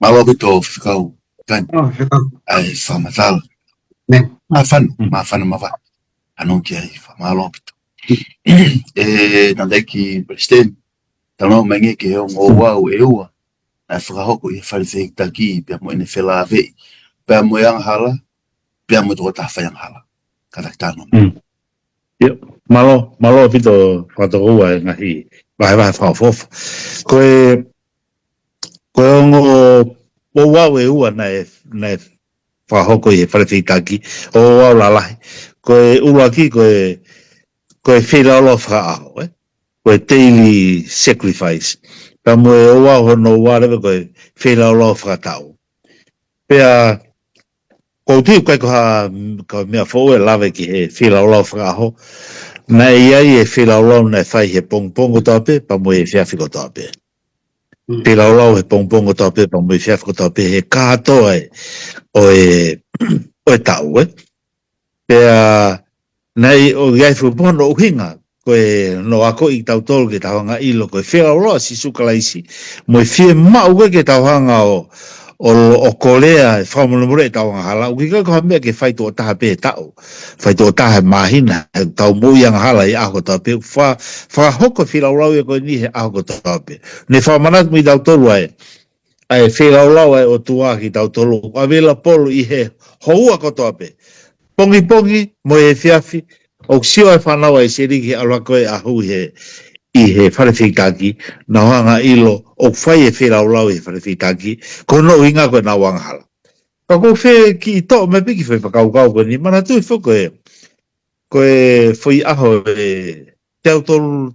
Malobito whikau kan ai whamatala. Mafana mawa. Anong kia i whamalobito. Nandeki president tano mange ke o ngō e ua. Ai whakahoko i wharisei taki pia mo ene whela avei. Pia mo yang hala, pia mo toko tawha yang hala. Katakitano. Malo pito whatokoua e ngahi wahe whawhofa. Koe ngō wau e ua na whahoko i wharisei taki o wau lalahi. Koe uruaki koe whilaolo whaaho, koe daily sacrifice. Ka mo e oa hono warewe koe whilaolo whakatau. Pea, kou tiu kai koha mea fōu e lawe ki he whilaolo whakaho, na iai e whilaolo na whai he pongpongo tape, pa mo e whiawhiko tape. Whilaolo he pongpongo tape, pa mo e whiawhiko tape, he kātoa o e tau, Pea, nei o iai whupono uhinga, koe no ako i tau tolu ke tauhanga ilo, koe whilaoloa si sukalaisi, mo e whie mau ke tauhanga o Korea, whaumulumure e tauhanga hala, ukika koha mea ke whaitu o taha pe tau, whaitu o taha mahina, tau muianga hala i aho tau pe, whahoko whilaolao e koe ni he aho tau pe. Ne whamanat mi tau tolu ai whilaolao ai o tua ki tau tolu, a vela polo i he houa ko tau pe. Pongi, mo e whiawhi, o sio e whanawa e seriki alwa koe ahu i he wharewhitaki, na hanga ilo, o whai e whilaolao i wharewhitaki, ko no inga koe na wanghala. Ka ko whe ki i tō, me piki whai whakaukau koe ni, mana tui whoko koe whai aho e tolu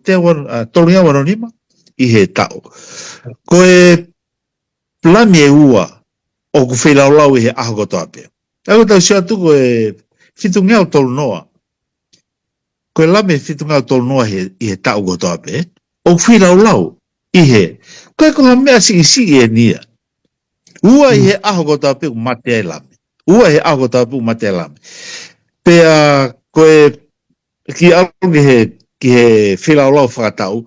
wano nima, i he tau. Koe plami e ua, o ku whilaolao i he aho ko toapea. Ako tau si atu koe whitungea tolu noa. Koe lame whitungea tolu noa i he tau ko toape. O whilaolao i he. Koe koha mea si e nia. Ua i he aho ko toape u mate ai lame. Ua i he aho ko toape u mate ai lame. Pea koe ki alu ki he whilaolao whakatau.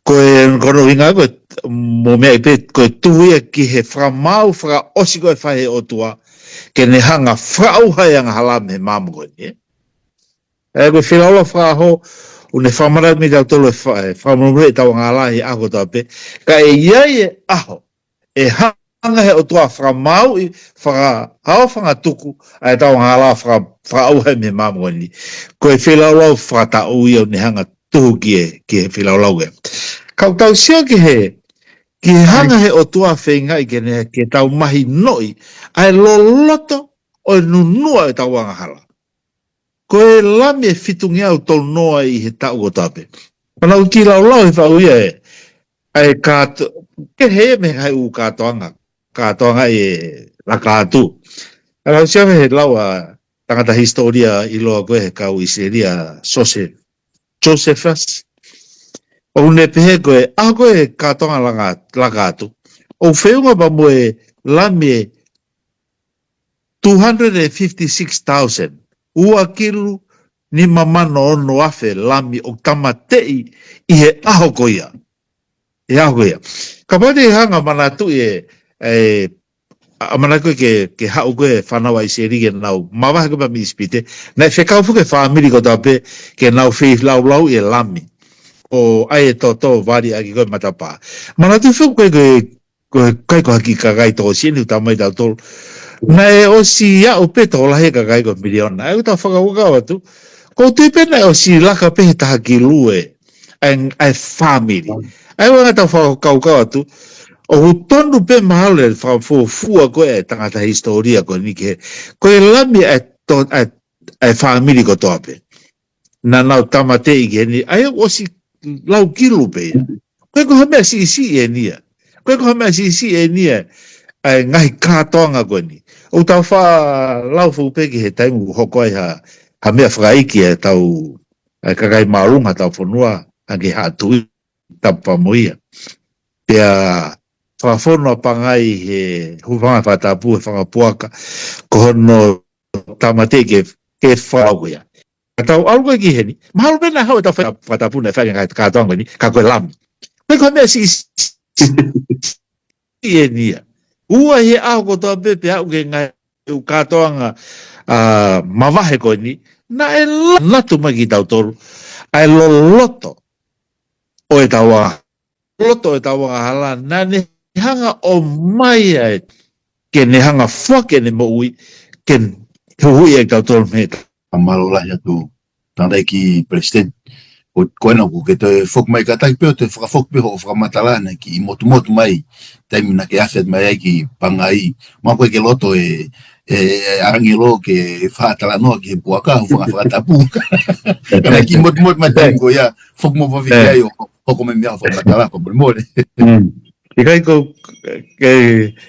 Koe kono hinga koe mo mea i pe koe tuhuia ki he whakamau whakaosi koe whahe o tua. Ke ne hanga whaauhai anga halame mamu koe ni. Koe whilaola whaaho, une whamara mi tau tolu e whamara e tau ngalahi aho tau pe, ka e iai e aho, e hanga he o tua whakamau i whakahao whangatuku, e tau ngalahi whaauhai me mamu koe ni. Koe whilaola whakatau i au ne hanga tuhu ki he whilaola ue. Kau tau sia ki he hanga he o tua whengai ke tau mahi noi, ai loloto o nunua e tau angahala. Koe lami e whitungi au tolu noa i he tau o tape. Pana u ki lau e whauia ai ke he me hai u kātoanga e la kātu. Alau siame he lau a tangata historia i loa koe he kau i seria Josephus. O ne pehe koe, koe kātonga la kātu. O whiunga pa mo e lami e 256,000 ua kilu ni mamano ono afe lami o tamatei i he aho koia. E aho koia. Ka pati hanga manatu manako ke hau koe whanawa i serige nau mawahe koe pa mi ispite. Nei whekau fuke whaamiri ko tape ke nau whi lau i e lami. O ai e tō wari aki koe matapā. Manatu fuke koe kai ko haki kakai tō sieni utamai tau tolu. Nei o si ia o peto la he kakai ko miliona. Ai uta whakawaka watu. Ko tui pena o si laka pehe taha ki lue. Ai family. Ai wanga tau whakawaka watu. O tonu pe mahale whafua koe e tangata historia koe nike. Koe lami ai family ko toape. na nau tamate i geni, ai o si lau kilo pe. Koe ko hamea si e nia. Koe ko hamea si e nia, ai ngahi kātoanga koe ni. O tau wha lau fu peki he taimu hoko ai ha mea whakaiki e tau kakai marunga tau whanua, ange hatui tau pamoia. Pea whawhono pangai he hupanga whatapu he whangapuaka, ko hono tamate ke whaauia. Tau aluga ki heni, mahalo pena hau e tau whatapu na whangai kātoanga ni, ka koe lami. Koe ko mea si e nia. Ua he aho ko toa pepe au ke ngai u kātoanga mawahe koe ni, na e latu maki tau toru, ai loloto o e tawa. Loloto e tawa hala, na ne hanga o mai ai, ke ne hanga whake ne mo ui, ke hui e tau toru me. Amalo lahi atu, tandai ki president. O koena ku ke te fok mai ka tai peo te whakafok peo o whakamatalana ki i motu mai taimi na ke afet mai ai ki pangai ma koe ke loto e arangilo ke whatalanoa ki he puaka o whakatapu kana ki motu mai taimi ko ia fok mo whawhiki ai o hoko me mea whakamatala ko mole I kai ko ke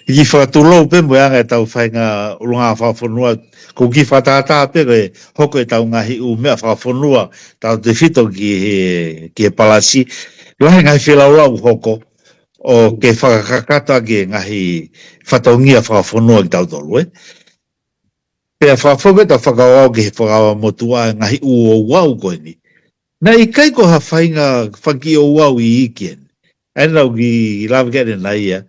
i whakatulou pe mo anga e tau whainga urunga whawhonua ko ki whatata pe ke hoko e tau ngahi u mea whawhonua tau te whito ki he palasi lahi ngahi whilau hoko o ke whakakata ki ngahi whataungia whawhonua ki tau tolu pea whawhoke tau whakawau ki he whakawa motua ngahi u o wau koe ni na i kai ko ha whainga whaki o wau i ikien Ana ugi lava kere na ia.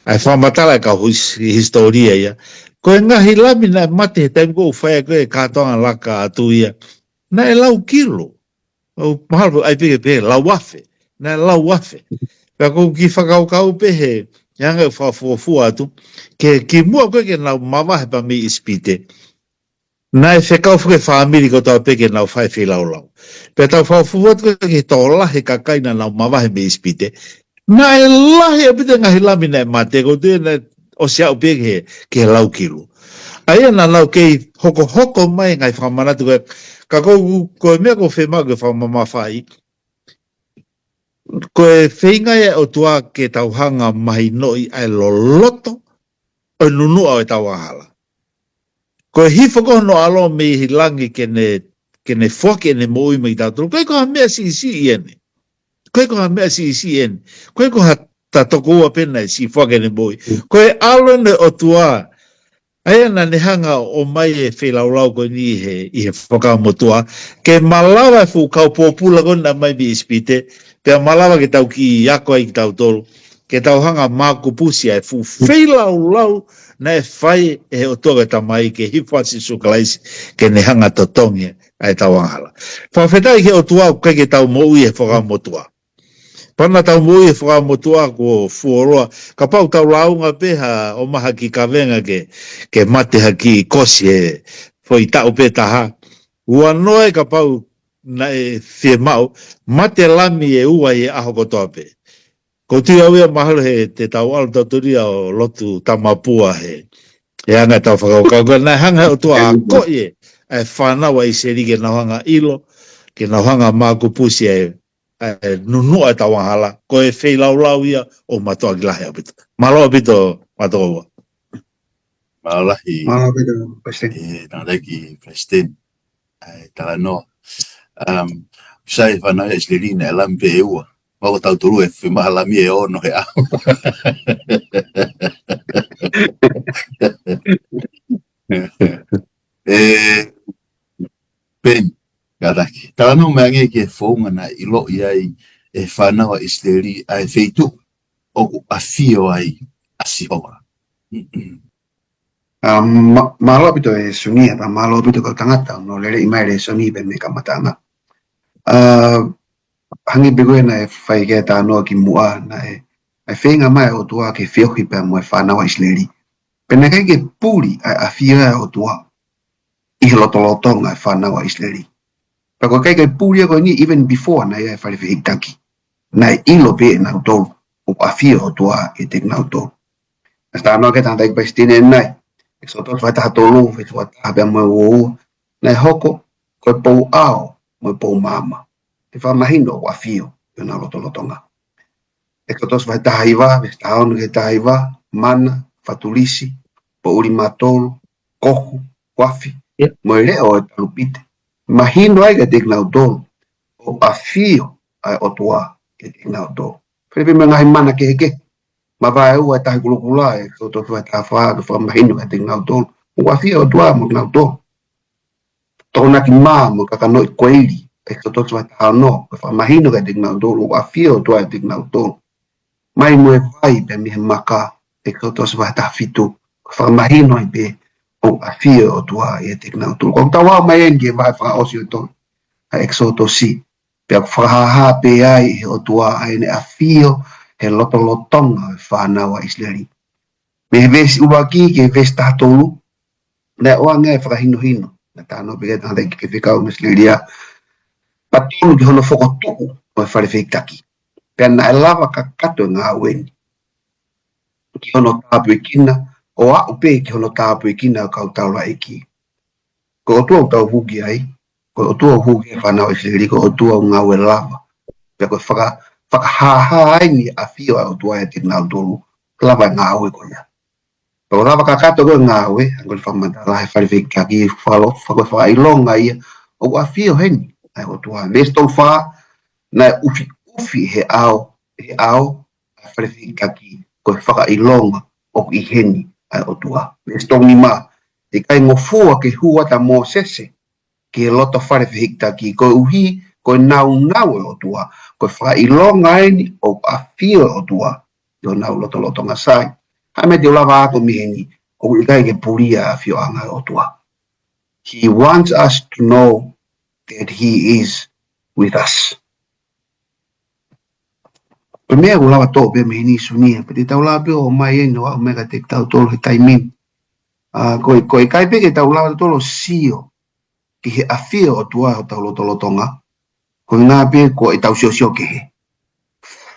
Ai whamatala ka historia ia. Ko e ngahi lami na mate he taim ko whaia koe kātonga laka atu ia. Na e lau kilo. O mahalo ai peke pehe, lau wafe. Na e lau wafe. Pea ko ki whakaukau pehe, yanga e whafua atu, ki mua koe ke nau mawahe pa mi ispite. Na e whekau whuke whaamiri ko tau peke nau whai whilau lau. Pea tau whafua atu ke tau lahe kakaina nau mawahe mi ispite. Na e lahi a pita ngahi lami na e mate, ko te na o siau peke ke lau kilo. Aia na lau kei hoko mai ngai whamanatu ka ko mea ko whemau ke whamamawhai. Ko e whingai o tua ke tauhanga mahi noi ai loloto o nunua o e tauahala. Ko e hifako no alo me hi langi ke ne whake ne moi mai tāturu, kai ko ha mea si iene. Koe ko ha mea si en. Koe ko ha tatoko ua pena si whake ne moi. Koe alo ne o tua. Aia na ne hanga o mai e whelaulau ko ni i he whakamotua. Ke malawa fu kau pōpula ko na mai bi ispite. Pea malawa ke tau ki ako ai ki tau tolu. Ke tau hanga māku pusi ai fu whelaulau na e whai e o toga tamai ke hifasi sukalaisi ke ne hanga totongi ai tau angala. Whawhetai ke o tua kai ke tau mo i e whakamotua. Pana tau moi e whakamotua ko fuoroa. Ka pau tau launga peha o maha ki kawenga ke mate haki kosi e foi tau pe taha. Ua noe ka pau na e whie mau, mate lami e ua e aho kotoa pe. Ko tui au ea mahalo he te tau alu tauturia o lotu tamapua he. E anga tau whakaukau. Nai hanga o tua a koe e whanawa i seri ke nauhanga ilo, ke nauhanga māku pusi e nunua e tawahala, ko e whei lau ia o matoa ki lahi apito. Malo apito matoa ua. Malahi. Malo apito, President. Tandai ki president. Tala no. Sai whanau e slerina e lampe e ua. Wako tau turu e whimaha lami e ono he au. Pen. Kataki. Tala no mea nge ke whaunga na ilo iai e whanau e sleri ai wheitu o a fio ai asihoa. Malo apito e suni, malo apito kau tangata, no lere imai re suni pe me kamatanga. Hangi begoe na e whai ke ta anoa ki mua na e whenga mai o tua ke whiohi pe mo e whanau e sleri. Pena kai ke puri a fio o tua i lotolotonga e whanau e sleri. Pero kai kai puri ko ni even before na ia fale fe itaki. Na ilo pe na utol o afio o tua e tek na utol. Asta no ke tanta Palestina nai. Exotos vai ta tolu, vai ta be mo o na hoko ko po ao mo po mama. Te whamahino o afio, yo na lotonga. E kotos vai tahaiwa, ve taon ke tahaiwa, mana, fatulisi, po uri matolu, kohu, wafi, mo leo e talupite. Mahino ai ke tek na utolo, o afio ai otua ke tek na utolo. Felipe me ngai mana ke. Ma vai ua tahi kulukula e kotos vai tafa, ke whamahino ke tek na utolo. O afio otua mo na utolo. Tona ki ma mo kakanoi koeiri, e kotos vai tahano, ke whamahino ke tek na utolo, o afio otua ke tek na utolo. Mai mo e vai pe mi maka e kotos vai ta fitu whamahino i pe o afio o tua e tekna utulu. Kong tawa mai enge vai wha osi o ton a exoto si pe a whahaha pe ai o tua a ene afio he loto lotonga e whanawa Israeli. Me he vesi uwaki ke vesi tatolu na oa ngai whakahino hino na tano pe tanga ke whikau Israelia patonu ki hono whokotuku o e whare whiktaki. Pea na e lava ka kato ngā weni. Ki hono tāpu e kina, o a upe ki hono tāpu e kina o kau taura e ki. Ko o tua o tau huki ai, ko o tua huki e whanau e whiri, ko o tua o ngā ue lava. Pea ko whakahaha ai ni a whio o tua e te ngā utolu, lava ngā ue ko ia. Pea o lava ka kato ko ngā ue, angoli whamantala he whare whikaki whakailonga ia, o a whio heni, ai o tua. Vestol wha, na ufi he ao a whare kaki ko he whakailonga o i heni ai o tua. Me stongi ma, te kai ngofua ke huata mō sese, ke loto whare whikaki ko uhi, ko nau e o tua, ko whakailonga eni o a whio o tua, yo nau loto ngasai. Hame te ulawa ako mi heni, o i kai ke puria a whio anga o tua. He wants us to know that he is with us. Pemea ulawa to pe me ni sunia, pe te taula pe o mai eno wa omega te tau tolo he taimin. Ko e kai pe ke taula tolo sio, ki he afio o tua o tau tolo tonga, ko ngā pe ko e tau sio ke he.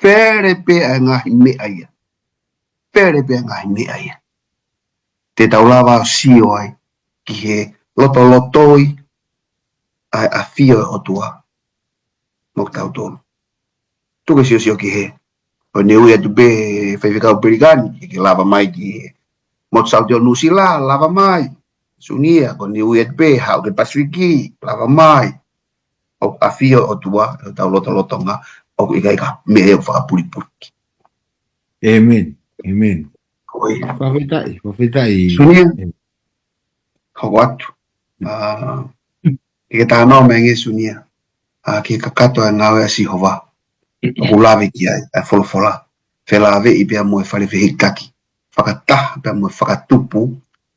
Pere pe a ngahi me aia. Pere pe a ngahi me aia. Te taula wa sio ai, ki he lotoi, ai afio o tua, mo tau tolo. Tuke sio ki he. O ne ui atu be whaiwhikau perikani, ki lava mai ki mot Saudi o Nusila, lava mai. Sunia, ko ne ui atu be hau ke Pasifiki, lava mai. O afio o tua, o tau lotonga, o ikai ka me e whakapuripuriki. Amen. Amen. Koi. Whawhitai. Sunia, hau atu. Ke tāno me nge sunia, ki kakato e ngawe a Sihova. Hulawe ki ai, ai wholofola. Whelawe i pia moe whare whihikaki. Whakataha pia moe whakatupu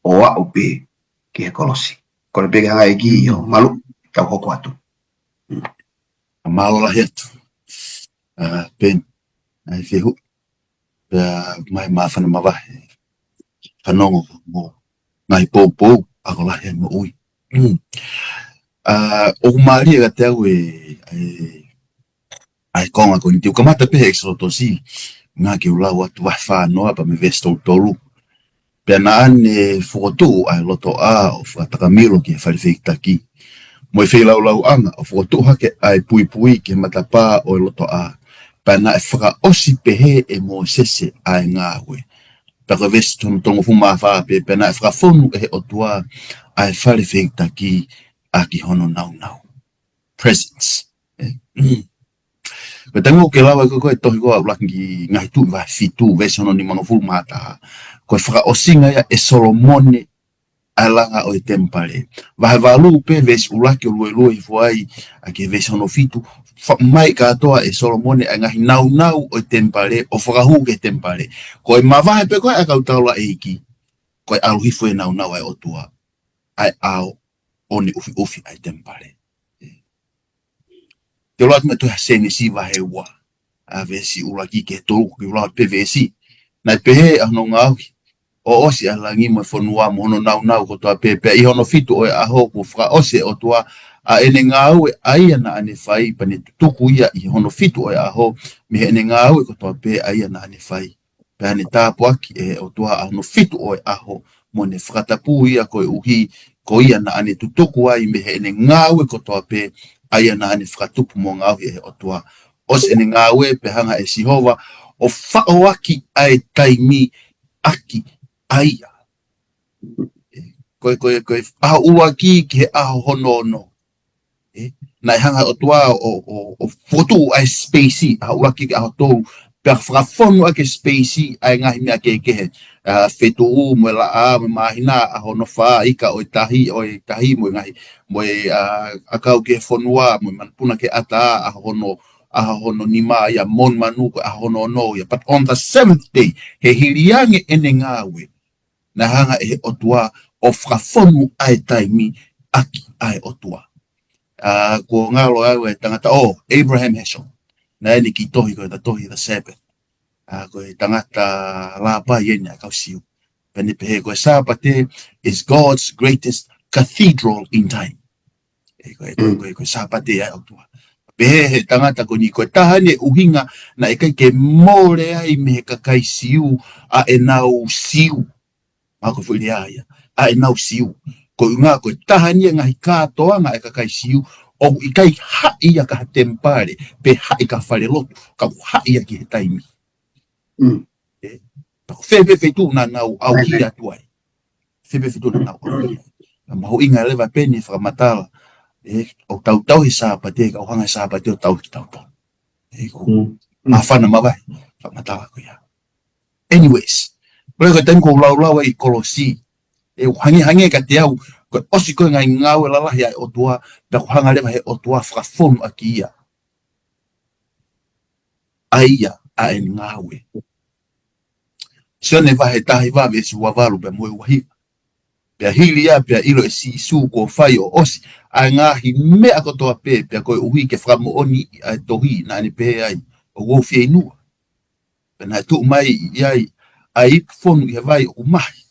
o a upe ki he kolosi. Kore peke hanga e ki i o malu, tau hoko atu. Malo la hetu. Pen, ai whihu. Pea mai mawhana mawahe. Whanongo mo ngai pōpō, ako la he mo ui. O kumari e ka te au ai konga ko ni te ukamata pe exoto si nga ke ula watu wafa noa pa me vesto tolu pe na ane foto ai loto a o fataka milo ke fale feitaki mo fe lau anga o foto ha ke ai pui ke matapa o loto a pa na fra osi pe e mo sese ai nga we pa ko vesto no tongo fuma fa pe na fra fonu e o tua ai fale feitaki aki hono nau presence Pero tengo que lawa ko e tohi ko laki ngai tu va fitu vesono ni manoful mata ko fra osinga ya e Solomone alanga o tempale va valu pe ves ulaki lo i foi ake vesono fitu mai ka toa e Solomone ngai nau o tempale o fra hu ke tempale ko ma va pe ko aka utaula eiki ko alu foi nau ai o tua ai ao oni ufi ai tempale Te loa me tu hasene si va hewa. A vesi ulaki ke tolu ki ula PVC. Na pehe ano ngauki. O osi alangi mo fonua mo no nau ko toa pepe. I hono fitu o aho ko fra ose o toa a ene ngau e aia na ane fai pa ne tuku ia I hono fitu o aho me ene ngau e ko toa pe aia na ane fai. Pa ane tapu aki e o toa a hono fitu o aho mo ne fratapu ia ko e uhi ko ia na ane tutuku ai me he ene ngawe ko toa pe ai na ane whakatupu mo ngawe he o toa. Os ene ngawe pe hanga e Sihova o whaoaki ai taimi aki aia. Koe aho uaki ki he aho hono. Nai hanga o toa o fotu ai spacey, aho uaki ki aho tou. Pea whakafonu ake spacey ai ngahi mea kekehe. Fetu u mo la a mo mahina aho no wha ika o tahi mo ngahi. Mo akau ke fonua mo manpuna ke ata aho hono nima ia mon manu ko aho no ia. But on the 7th day, he hiriange ene ngawe. Na hanga e otua o whakafonu ai taimi aki ai otua. Ko ngalo au e tangata Abraham Heschel. Na ene ki tohi ko tohi the Sabbath. Ko e tangata la pa yene a kausiu. Pene pehe ko e Sabate is God's greatest cathedral in time. Ko Sabate ai otua. Pehe he tangata ko ni ko tahane uhinga na e kai ke more ai me kakai siu a e nau siu. Mako fwili aia. A e nau siu. Ko unga ko tahane ngahi katoa nga e kakai siu. O i kai hai a ka tempare. Pe hai ka whare lotu. Ka hai a ki he taimi. Pako whebe whetu na nau au ki atuai. Whebe whetu na nau au ki. Maho inga lewa pene whakamatala. O tau he Sabate. O hanga Sabate o tau ki tau tau. Mawhana mawai. Whakamatala ko ia. Anyways. Koe koe tenko lau i Kolosi. Hangi ka te au. Koe osi koe ngai ngau e lalahi ai o tua. Pea ko hanga lewa he o tua whakafonu aki ia. Aia a en ngau e. Sione vahe tahi wawe e si wawalu pea moe wahi. Pea hili ia pea ilo e si isu ko whai o osi. A ngahi mea kotoa pe pea koe uhi ke whakamo oni a tohi na ane pe ai. O wofie inua. Pea na tu mai iai. A ipfonu i he vai o mahi.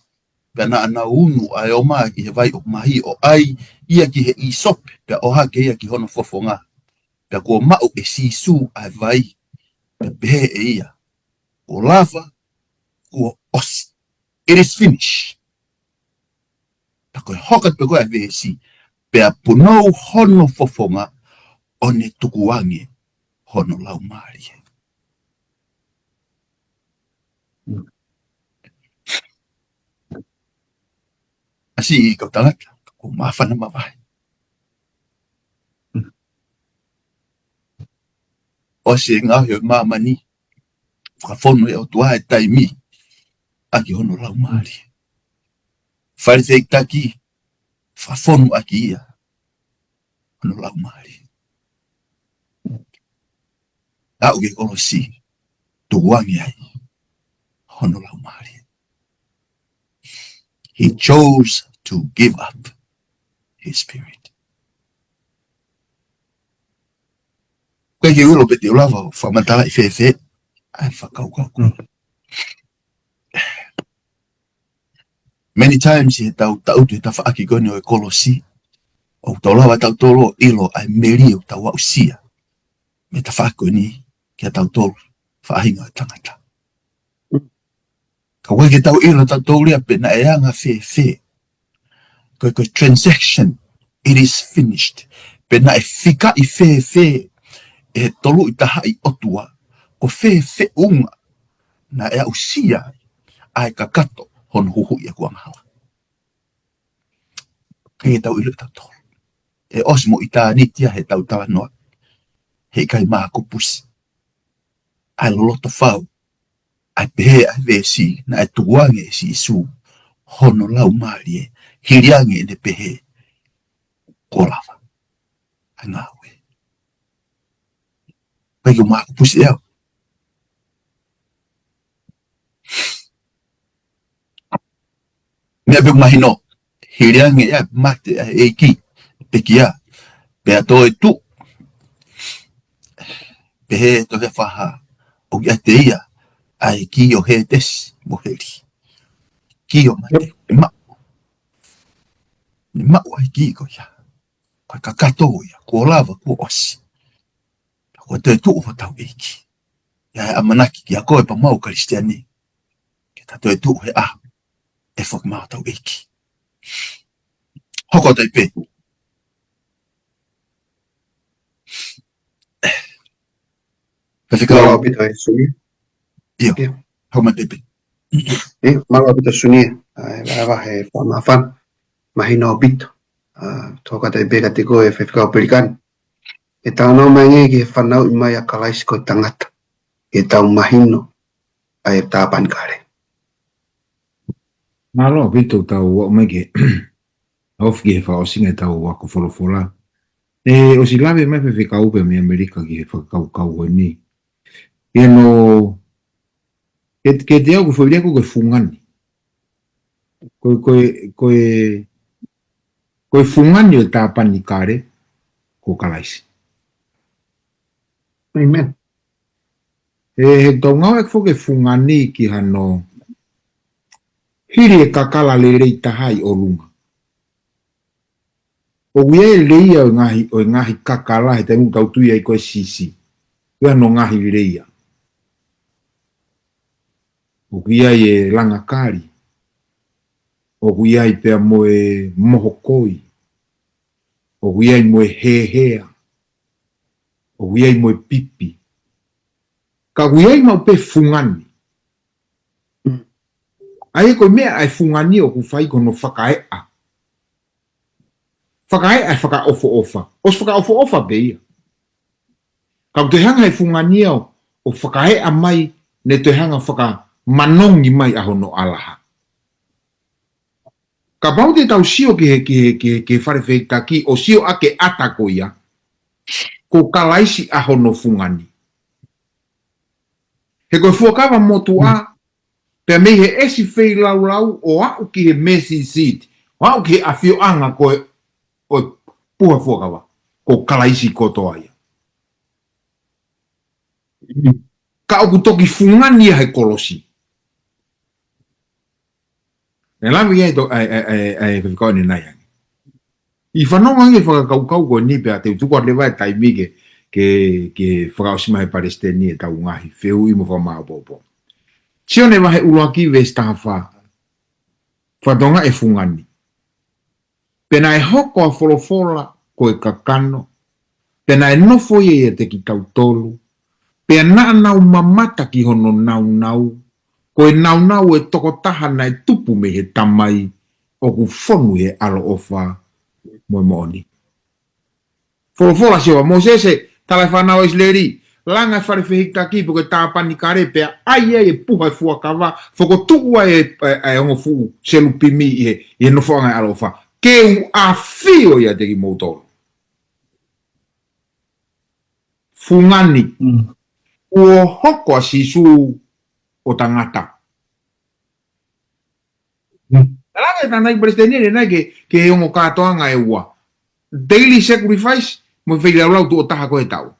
Pea na ana unu a e o mahi i he vai o mahi o ai ia ki he isope. Pea o hake ia ki hono fofonga. Pea kua mau e si isu a he vai. Pea pehe e ia. O lava kua osi. It is finished. Pea koe hokat pe koe a vehe si. Pea punou hono fofonga o ne tukuange hono lau maari. Asi kau tangata, ko mawhana mawai. O se ngāhio mamani, whakawhono e o tua e taimi, aki hono lau maari. Wharitei taki, whakawhono aki ia, hono lau maari. Au ke Kolosi, tuwangi ai, hono lau maari. He chose to give up his spirit. Koe ke ulo pete ulawa, whamatala i whewhe, ai whakaukauku. Many times he tau tu ta whaaki kone o e Kolosi, o tau lawa tau tolo ilo ai meri o tau wau sia. Me ta whaako ni, kia tau tolo, whaahinga o tangata. Ka wai ke tau ilo tau tolo lia pe na e anga whewhe. Koe transaction, it is finished. Pe na e whika i whewhe, e tolu i taha i otua, ko whewhe unga, na e au sia, ai ka kato, hon huhu i a kuangahala. Kei tau ilo tau tolo. E osmo i tā nitia he tau tawa noa. He kai maa kupusi. Ai loloto whau. Ai pehe ai vesi na e tuwange si isu. Hono lau maari e. Hiriange e ne pehe. Kolawa. Ai ngawe. Pai ko maa kupusi eo. Mea pe mahino. Hiriange ea mate e ki. Pekia. Pea toi tu. Pehe to he whaha. O kia te ia. Ai ki o he des. Moheri. Ki o mate. E mau. E mau ai ki ko ia. Koe kakato ia. Ko lava ko osi. Koe te tu o tau eiki. Ia amanaki ki a koe pa mau Kristiani. Ke ta toi tu he a. E whak mau tau eiki. hoko tai pe. Malo pito e suni. Iyo, hoko mai pepe. Malo pito suni. Lava he whamawhan. Mahino pito. Toka te bega te koe whewhikau pirikan. E tāno mai nge ki he whanau I mai a kalaisi koe tangata. E tau mahino. A e tāpan kare. Malo pito tau wa mai ke. Of ki he wha o singa tau wako wholofola. O si lawe mai whewhikau pe me Amerika ki he whakau ni. E no... Ke te au ku whawireko koe fungani. Koe fungani o tāpani kare ko kalaisi. Amen. He tau ngau e whoke fungani ki hano hiri e kakala le rei tahai o lunga. O wia e leia o ngahi kakala he te mu tau tui ai koe sisi. Wia no ngahi leia. O wia e langa kari. O wia i pea moe mohokoi. O wia i moe hehea. O wia i moe pipi. Ka wia i mau pe fungani. Ai ko mea ai fungani o ku fai kono whakaea. Whakaea ai whaka ofa. Os whaka ofa beia. Ka te hanga ai fungani o whakaea mai ne te hanga whaka manongi mai aho no alaha. Ka pau te tau sio ke whare wheitaki o sio ake atako ia. Ko kalaisi aho no fungani. He koe fuakawa motu a, pia mei he esi whei lau o au ki he mesi seat, o au ki he awhio anga koe o puha fuakawa, ko kalaisi kotoa ia. Ka oku toki fungani ia he kolosi. E lawi ia ai whikau ni nai. I whanonga nge whakakaukau koe ni pia te utukua lewa e taimike, ke whakaosima he Palestini e tau ngahi, wheu i mo whamao popo. Sio ne wahe uloaki vesta wha, whatonga e fungani. Pena e hoko a wholofola ko e kakano, pena e nofo e te ki tautolu, pena nau mamata ki hono nau, ko e nau e tokotaha na e tupu me he tamai, o ku whonu he alo ofa moe mooni. Wholofola siwa, Mosese, tala whanau isleri, langa whare whihika ki puke tāpani kare pea ai e puha e fuakawa, whakotua e ongo fu selu pimi i no whanga alofa. Ke u a whio ia te ki moutoro. Fungani, ua hoko a sisu o tangata. Langa e tanai Palestinian e nai ke ongo kātoanga e ua. Daily sacrifice, mo whailau tu o taha koe tau.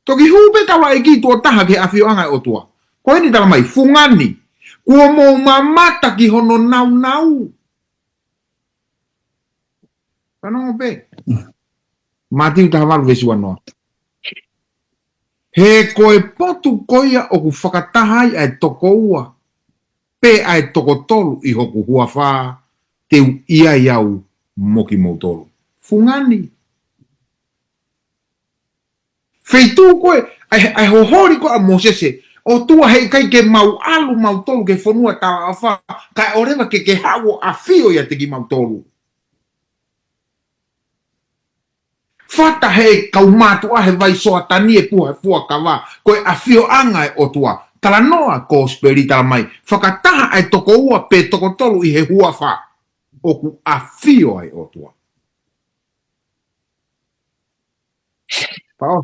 Toki hupe tawa e ki tuo taha ke awhio anga o tua. Koe ni tala mai, fungani. Kua mo mamata ki hono nau. Tanongo pe. Matiu taha walu vesua noa. He koe potu koia o ku whakatahai ai toko ua. Pe ai toko tolu i hoku hua wha. Teu ia iau moki moutolu. Fungani. Feitu koe, ai hohori ko a Mosese, o tua hei kai ke mau alu mau tolu ke whanua tala awha, kai orewa ke hawo a whio ia te ki mau tolu. Whata hei kau mātu ahe vai soa tani e puha fuakawa, koe a whio anga e o tua, tala noa ko speri tala mai, whakataha ai toko ua pe toko tolu i he hua wha, o ku a whio ai o tua. Pao.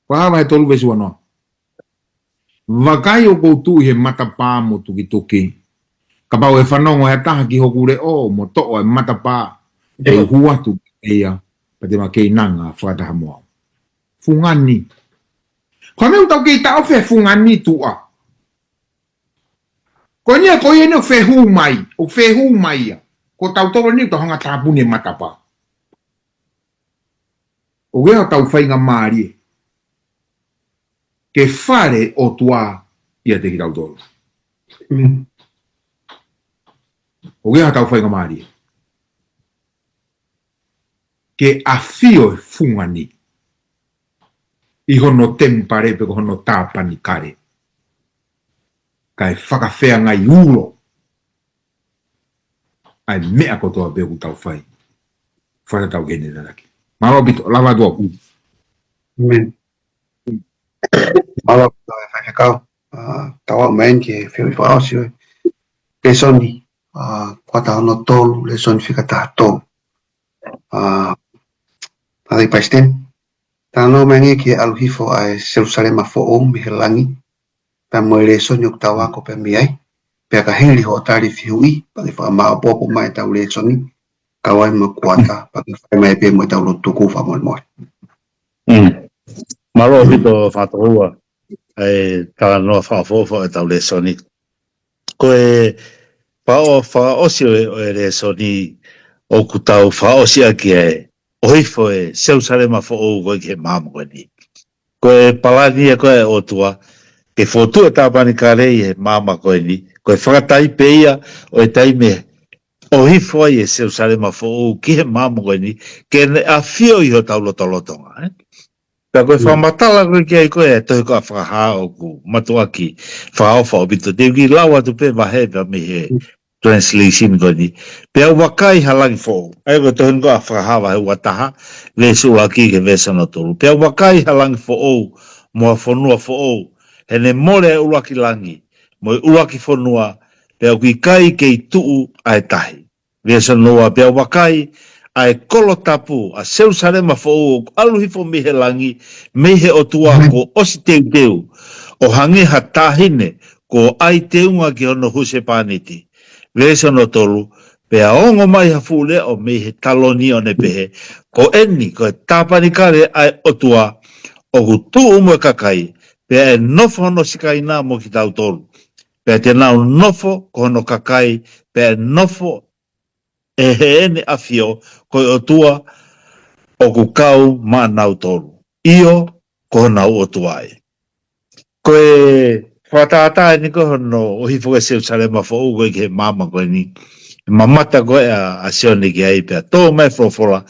Paha e tolu vesu anoa. Wakai o koutu he mata pā mo tuki tuki. Ka pau e whanongo he taha ki hoku re o mo to'o e mata pā. E huatu eia. Pa te ma kei nanga whakataha moa. Fungani. Ko meu tau kei tau whe fungani tua. Ko nia ko iene o whehu mai. O whehu mai ia. Ko tau toro ni to hanga tāpune mata pā. O gea tau whainga maari e. Ke whare o tua ia te ki tau tolu. O gea tau whainga maari. ke afio e fungani. I hono tempare pe hono tāpani kare. Kai whakawhea ngai ulo. Ai mea kotoa beku tau whai. Whaka tau gene nanaki. Malo bito, lava dua ku. Amen. Malo fai kau. Tawa main ke fiu fa osio. Lesoni kwa ta no tolu, lesoni fika ta to. Ai paisten. Tano mengi ke aluhifo ai Jerusalem fo o mihelangi. Pa mo lesoni tawa ko pe miai. Pe ka heli ho tari fiui, pa fa ma popo mai ta lesoni. Kawai mo kuata, pa fa mai pe mo ta lo tuku fa mo mo. Malo bito fatorua. Kala no fa'afofo e tau le soni. Ko e fa'aosi o le soni o kutau fa'aosi aki e oifo e Jerusalema fo'ou koe ke mamo koe ni. Ko e palani e koe o tua ke fotu e tāpani karei e mama koe ni. Ko e whakatai peia o e taime oifo e Jerusalema fo'ou ke mamo koe ni ke a fio i ho tau lotolotonga. Pea koe whamatala koe ki ai koe e tohi koe whakaha o ku matua ki whaofa o bito. Te ki lau atu pe mahe pea me he translation koe ni. Pea wakai halangi fōu. Ai koe tohi koe whakaha wahe wataha le sula ki ke vesana tolu. Pea wakai halangi fōu mua whanua fōu. Hene more e uraki langi. Moi uraki whanua pea kui kai kei tuu ai tahi. Vesana noa pea wakai ai kolo tapu a Jerusalema fo aluhi fo mihe langi mihe o tua ko osi teu o hange hatahine ko ai teunga ki ono huse paniti vesa no tolu pe a ongo mai hafule o mihe taloni o ne pehe ko eni ko tapani kare ai o tua o kutu umo kakai pe e nofo no sikaina mo ki tau tolu pe te nau nofo ko no kakai pe nofo e he ene afio koe o tua o kukau ma nau tolu. Io ko nau o tuai. Koe whataata ni ko no o hifo e Jerusalema fo u koe ke mama koe ni. Mamata koe a sione ki ai pia. Tō mai frofola.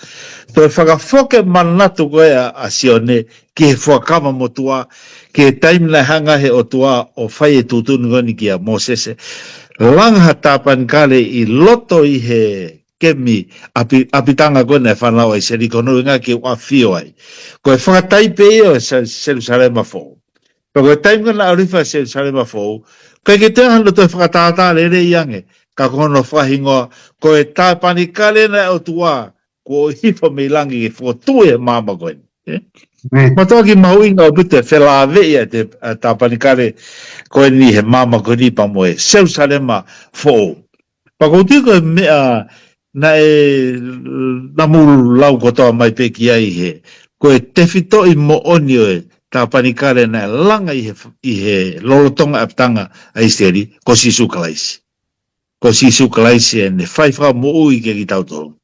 Tō e whakafoke manatu koe a sione ki he whakama mo tua. Ki he taimina hanga he o tua o whai e tūtuni koe ni ki a Mosese. Langa tāpan kare i loto i he kemi apitanga kone e whanau ai seri kono inga ki ua fio ai. Ko e whakatai pe o Jerusalema fōu. Ko e taim kona arifa Jerusalema fōu. Ko e ke te hana to e whakatata rere iange. Ka kono whahingoa. Ko e tāpani kare na o tua. Ko o hifo me langi ki whotu e mama koe. Matoa ki mauinga o bute whelawe ia te tāpani kare koe ni he mama koe ni pa moe. Jerusalema fōu. Pakotiko e mea na e namu lau kotoa mai pe ki ai he. Ko e tewhito i mo onio e tāpani kare na langa i he lolotonga aptanga a isteri ko sisu kalaisi. Ko sisu kalaisi e ne whaiwha mo ui ke ki tautoro.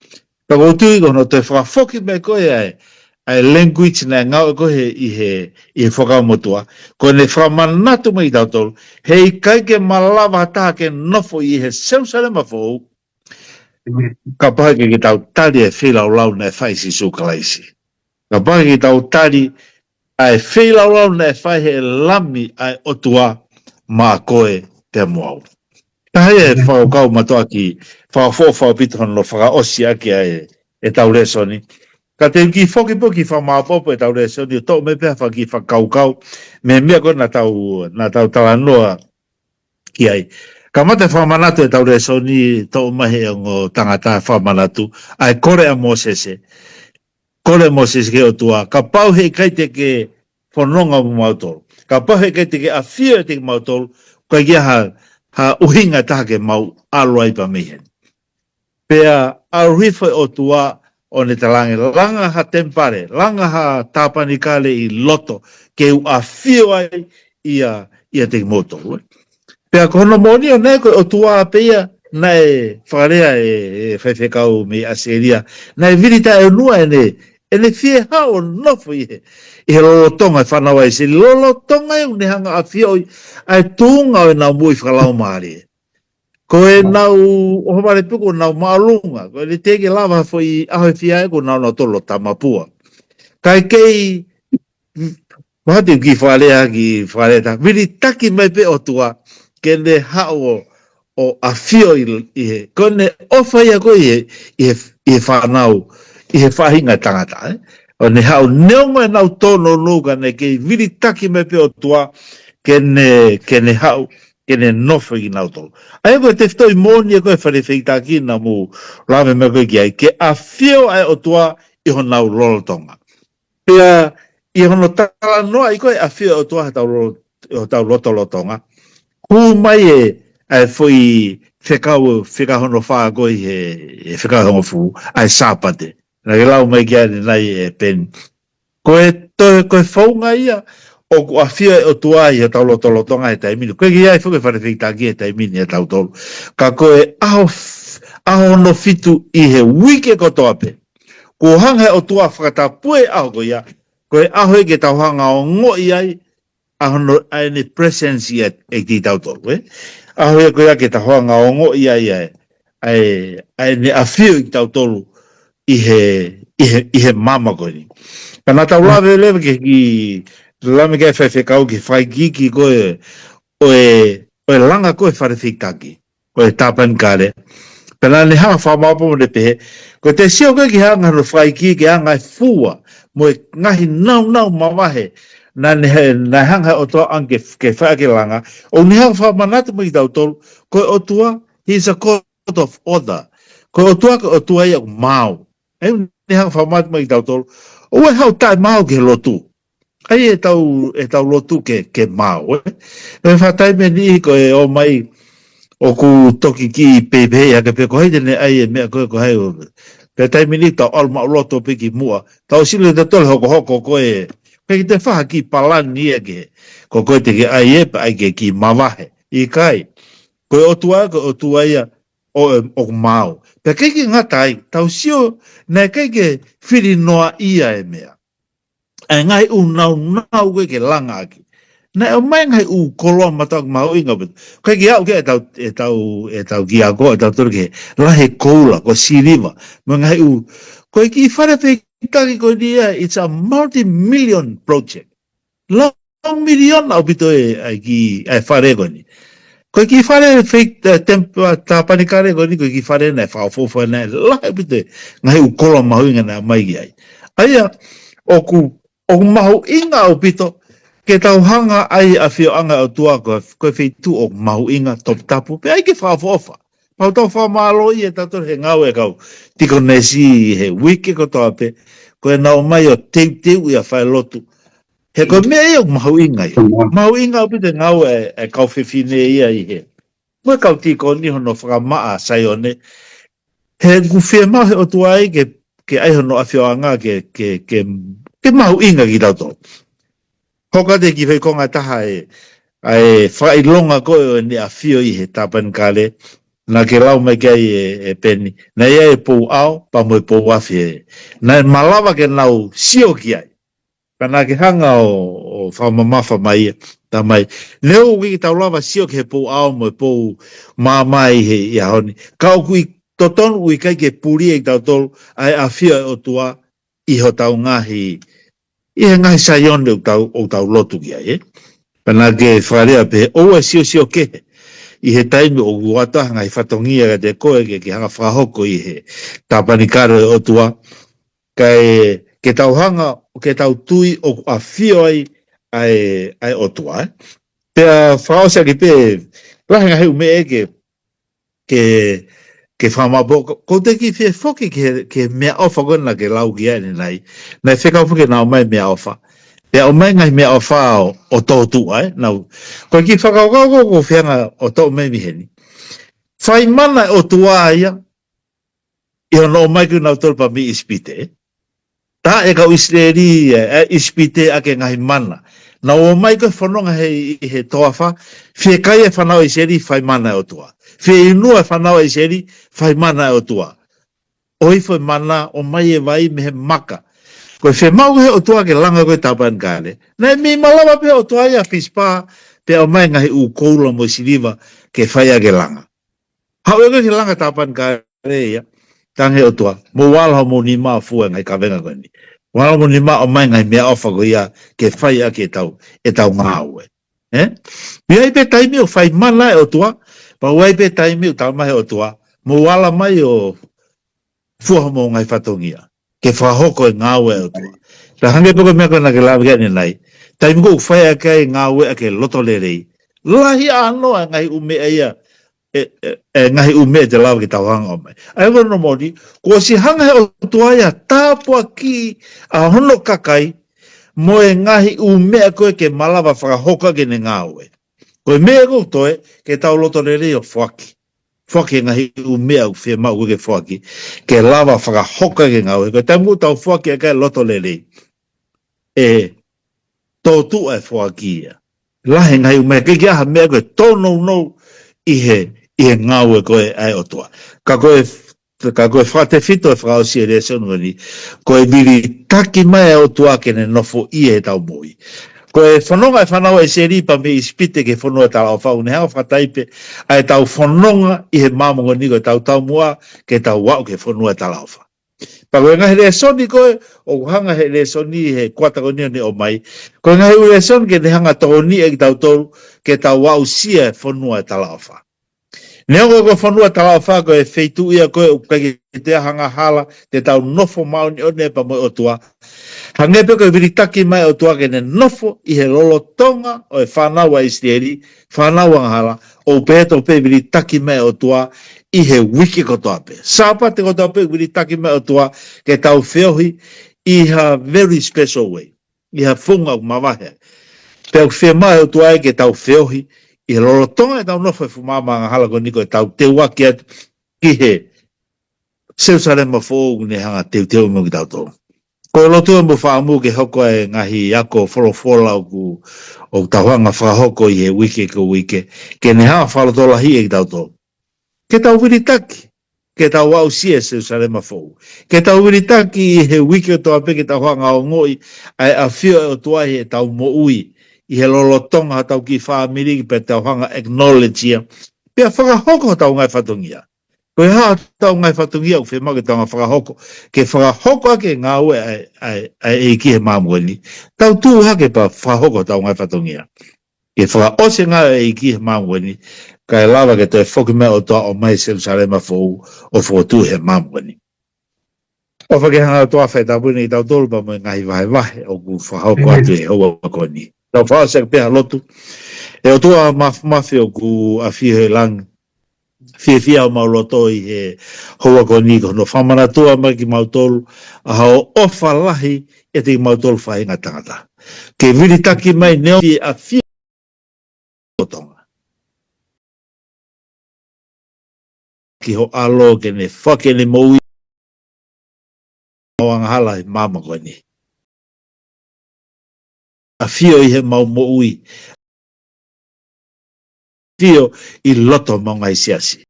Pakotiko no te whakafoki me koe ai ai language na ngau ko he i whakamotua. Ko ne whamanatu mai tautoro. Hei kai ke malawa ta ke nofo i he Jerusalema fōu. Ka pahe ke tau tari e whilau lau na e whai si sukalaisi. Ka pahe ke tau tari e whilau lau na e whai he lami ai otua mā koe te moau. Ka hei e whakau matoa ki whakawhau pitohon no whakaosi aki e tau resoni. Ka te ki whoki poki whamāpopo e tau resoni o tō me pēha whaki whakaukau me mea ko na tau talanoa ki ai. Ka mate whamanatu e tau resoni tō mahe o ngō tangata whamanatu ai kore a Mosese. Kore Mosese ke o tua. Ka pau hei kai te ke whanonga mu mautoro. Ka pau hei kai te ke a whio e te ke mautoro. Kai kia ha uhinga taha ke mau aluai pa mihen. Pea aruhifo o tua o ne talange. Langa ha tempare. Langa ha tāpani kale i loto. Ke u a whio ai ia te ke mautoro. Pea kono moni o nei koe o tua peia na e whakarea e whaiwhekau me aseria. Na e virita e nua e ne fie hao nofo i he lolotonga e whanau ai se lolotonga e unehanga a fia oi ai tūnga o e nā mui whakalau maari. ko e nau o mare puko nau maalunga ko le teke lava foi aho fia ko nau no tolo tamapua kai kei Mahati ki whare ta. Viri taki mai pe o tua, ke ne hao o a fio i he. Ko ne ofa ia ko i he whanau, i he whahinga tangata. O ne hao neonga nau tono nuka ne ke viri taki mai pe o tua, ke ne hao, ke ne nofo i nau tolo. Ai koe te whitoi mōni e koe whare whitaki na mu rame me koe ki ai, ke a fio ai o tua i ho nau lolotonga. Pea, i hono tala noa i koe a whia o tua o tau lotolotonga. Hu mai e foi whekahono whaa koe he whekahono fu, ai sāpate. Na ke lau mai kia ni nai e pen. Koe whaunga ia, o a whia o tua i a tau lotolotonga e taimini. Koe ki ai whuke wharewhitaki e taimini e tau tolu. Ka koe aho no fitu i he wike kotoa pe. Ko hanga o tua whakatapue aho ko ia, koe aho e ke tauhanga o ngoi ai, ahono ai ne presence ia e ki tau tolu, Aho e koe a ke tauhanga o ngoi ai, ai ne awhio i tau tolu i he mama koe ni. Kana tau lawe lewe ke ki, lame ke whewhekau ki whai kiki koe, oe langa koe wharewhitaki, koe tāpan kare. Pena ne hanga whamapo mo ne pehe, ko te sio koe ki hanga no whai ki ke hanga e fua, mo e ngahi nau mawahe, na hanga o toa anke ke whaake langa, o ni hanga whamanata mo i tau tolu, koe o tua, he's a court of order, koe o tua ia mau, e ni hanga whamanata mo i tau tolu, o e hau tai mau ke lotu, ai e tau lotu ke mau, e whatai me ni koe o mai, o ku toki ki pepe ya ke pe ko hede ne ai me ko hai o pe tai mini ta alma loto pe ki mua ta sile de tol hoko ko e pe te fa ki palan ni ke ko te ke ai e ai ke ki mavahe I kai ko o tua ia o mau pe ke ki ngatai ta sio na ke fili noa ia e mea ai ngai nau ke langa ki na o mai ngai kolo matak mau inga bet kai ki au ke e tau ki ako e tau turke la he koula ko siriva mo ngai ko ki fare pe taki ko dia it's a multi-million project long million au bito ai ki ai fare ko ni ko ki fare fe tempo ta panikare ko ni ko ki fare na fa fo na la bito ngai kolo mau inga na mai ki ai ai o mau inga au bito ke tau hanga ai a whio anga o tua koe whitu o mahu inga top tapu, pe ai ke whaafofa. Pau tau whamalo I e tato he ngau e kau, tiko nesi he wiki ko toa pe, koe nao mai o teu I a whae lotu. He koe mea I o mahu inga I. Mahu inga o pite ngau e kau whiwhine ia I he. Mue kau tiko ni hono whakamaa sai one, he nguwhia mau he o tua ai ke ai hono a whio anga ke mahu inga ki tau tau. Hoka te ki whai konga taha ai whailonga koe o ni a whio I he tapan kale, na ke lau mai kai e peni. Na ia e pou au, pa mo e pou wafi na malawa ke nau sio ki ai. Kana ke hanga o whamamafa mai ta mai. Leo wiki tau lawa sio ke he pou au mo e pou mamai he I honi. Kau kui toton ui kai ke puri e tau tolu, ai a whio o tua I ho tau ngahi I he ngai saion o tau lotu ki ai, Pana ke wharea pe, o e sio ke, I he taimi o guata ngai whatongia ka te koe ke hanga whahoko I he tapanikare o tua, ke tau hanga, ke tau tui o a whio ai o tua, Pea whaosa ki pe, rahinga heu me ke whamabo, ko te ki whie whoki ke mea ofa kona ke lau ki ane nei whekau whuke nao mai mea ofa. Pea o mai ngai mea ofa o tōtu ai, nau. Ko ki whakau ko whianga o tō mai miheni. Whai mana o tua ia, I hono o mai ku nau tolpa mi ispite. Tā e kau Israeli ispite ake ngai mana. Na o mai ko whanonga he toafa, whie kai e whanau Israeli whai mana o tua. Whie inua whanau Israeli whai mana o tua. Oi whai mana o mai e vai me he maka. Koe whe mau he o tua ke langa koe tapan kare. Nei mi malawa pe o tua ia pispa pe o mai ngahi u koula mo siriva ke whai ake langa. Hau e ki langa tapan ka rea, tange o tua, mo wala mo ni maa fua ngai ka venga koe ni. Wala mo ni maa o mai ngai mea ofa ko ia, ke whai a ke tau, e tau ngāue. Ia i pe taimi o whai mana e o tua, pa wai pe taimi o tau mahe o tua, mo wala mai o fua mo ngai whatongia, ke whahoko e ngāue e o tua. Ta hange poko mea koe na ke lawe gani nai, taimi ko whai a kai ngāue a ke loto le rei, lahi anoa ngai ume e ia, ngahi ume te lawa ki tauhanga o mai. Ai kono moni, ko si hanga o tuaia tāpua ki a hono kakai mo e ngahi ume a koe ke malawa whakahoka ke ne ngāue. Koe mea kou toe ke tau loto re reo whaki. Whaki ngahi ume a whea mau koe ke whaki ke lawa whakahoka ke ngāue. Koe tamu tau whaki a kai loto re rei. E tōtu ai whaki ia. Lahe ngahi ume a ke kia ha mea koe tōnou nou ihe ngāue koe ai o toa. Ka koe whate whito e whakao si e rea sonungani, koe miri taki mai o toa kene nofo ia e tau moi. Koe whanonga e whanau e se ripa me i spite ke whanua tala o whau, ne hao whataipe ai tau whanonga i he māmongo ni koe tau mua ke tau wau ke whanua tala o whau. Pa koe ngahi rea soni koe, o hanga he rea soni he kuata ko ni o mai, koe ngahi rea soni ke ne hanga tau ni e ki tau tolu ke tau wau sia e whanua tala o whau. Neo ko whanua tala o whako e wheitu ia koe o kai te hanga hala te tau nofo mauni o ne pa mo o tua. Hangepe koe viritaki mai o tua ke ne nofo i he lolo tonga o e whanaua istieri, whanaua hala, o peto pe viritaki mai o tua i he wiki kotoa pe. Sapa te kotoa pe viritaki mai o tua ke tau whiohi i ha very special way. I ha whunga o mawahe. Peo whea mai o tua e ke tau whiohi i lolo tonga e tau nofo e fumama hala ko niko e tau te waki atu ki he Seusarema fōu ne hanga teu mo ki tau tō. Ko lotu e mo whaamu ke hoko e ngahi ako wholofola o tauhanga whahoko i he wike ko wike ke ne hanga whalotola hi e ki tau tō. Ke tau wiritaki, ke tau wau sia Seusarema fōu. Ke tau wiritaki i he wike o toa pe ke tauhanga o ngoi ai a whio e o tuahi e tau mo ui i he lolotonga ha tau ki whaamiri ki pe tau hanga acknowledge ia. Pea whakahoko tau ngai whatungia. Koe haa tau ngai whatungia u whema ke tau ngai whakahoko. Ke whakahoko ake ngā ue ai ki he māmuani. Tau tū hake pa whakahoko tau ngai whatungia. Ke whakaose ngā ai ki he māmuani. Kai lawa ke toi whoki mea o toa o mai Seusarema fōu o whotu he māmuani. O whakehanga toa whaitapuni i tau tolu pa mo ngahi wahe o ku whakahoko atu e hoa koni. Tau whaasek peha lotu. E o tua mafi o ku a whihe lang. Whia o mauloto i he hoa koni ko no whamana tua mai ki mautolu. A hao ofa lahi e te mautolu whainga tangata. Ke viritaki mai neo i a whia o tonga. Ki ho alo ke ne whake ne moui. O anghala i mama koni. A whio i he mau moui. Whio i loto mau ngai siasi.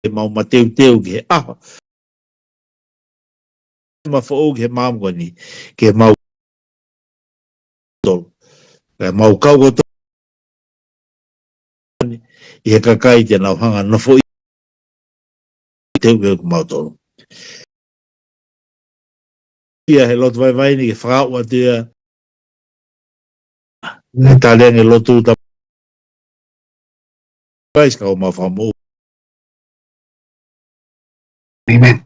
E mau mateu teu ki he aha. Ma whao ki he mamu ni. Ki he mau tolu. Ke mau kau ko tolu. I he kakai te nau hanga nofo i. Teu ke mau tolu. Ia he loto vai ni ke whakau atua. E taliang e lotu ta. Pais ka o mawhamu. Amen.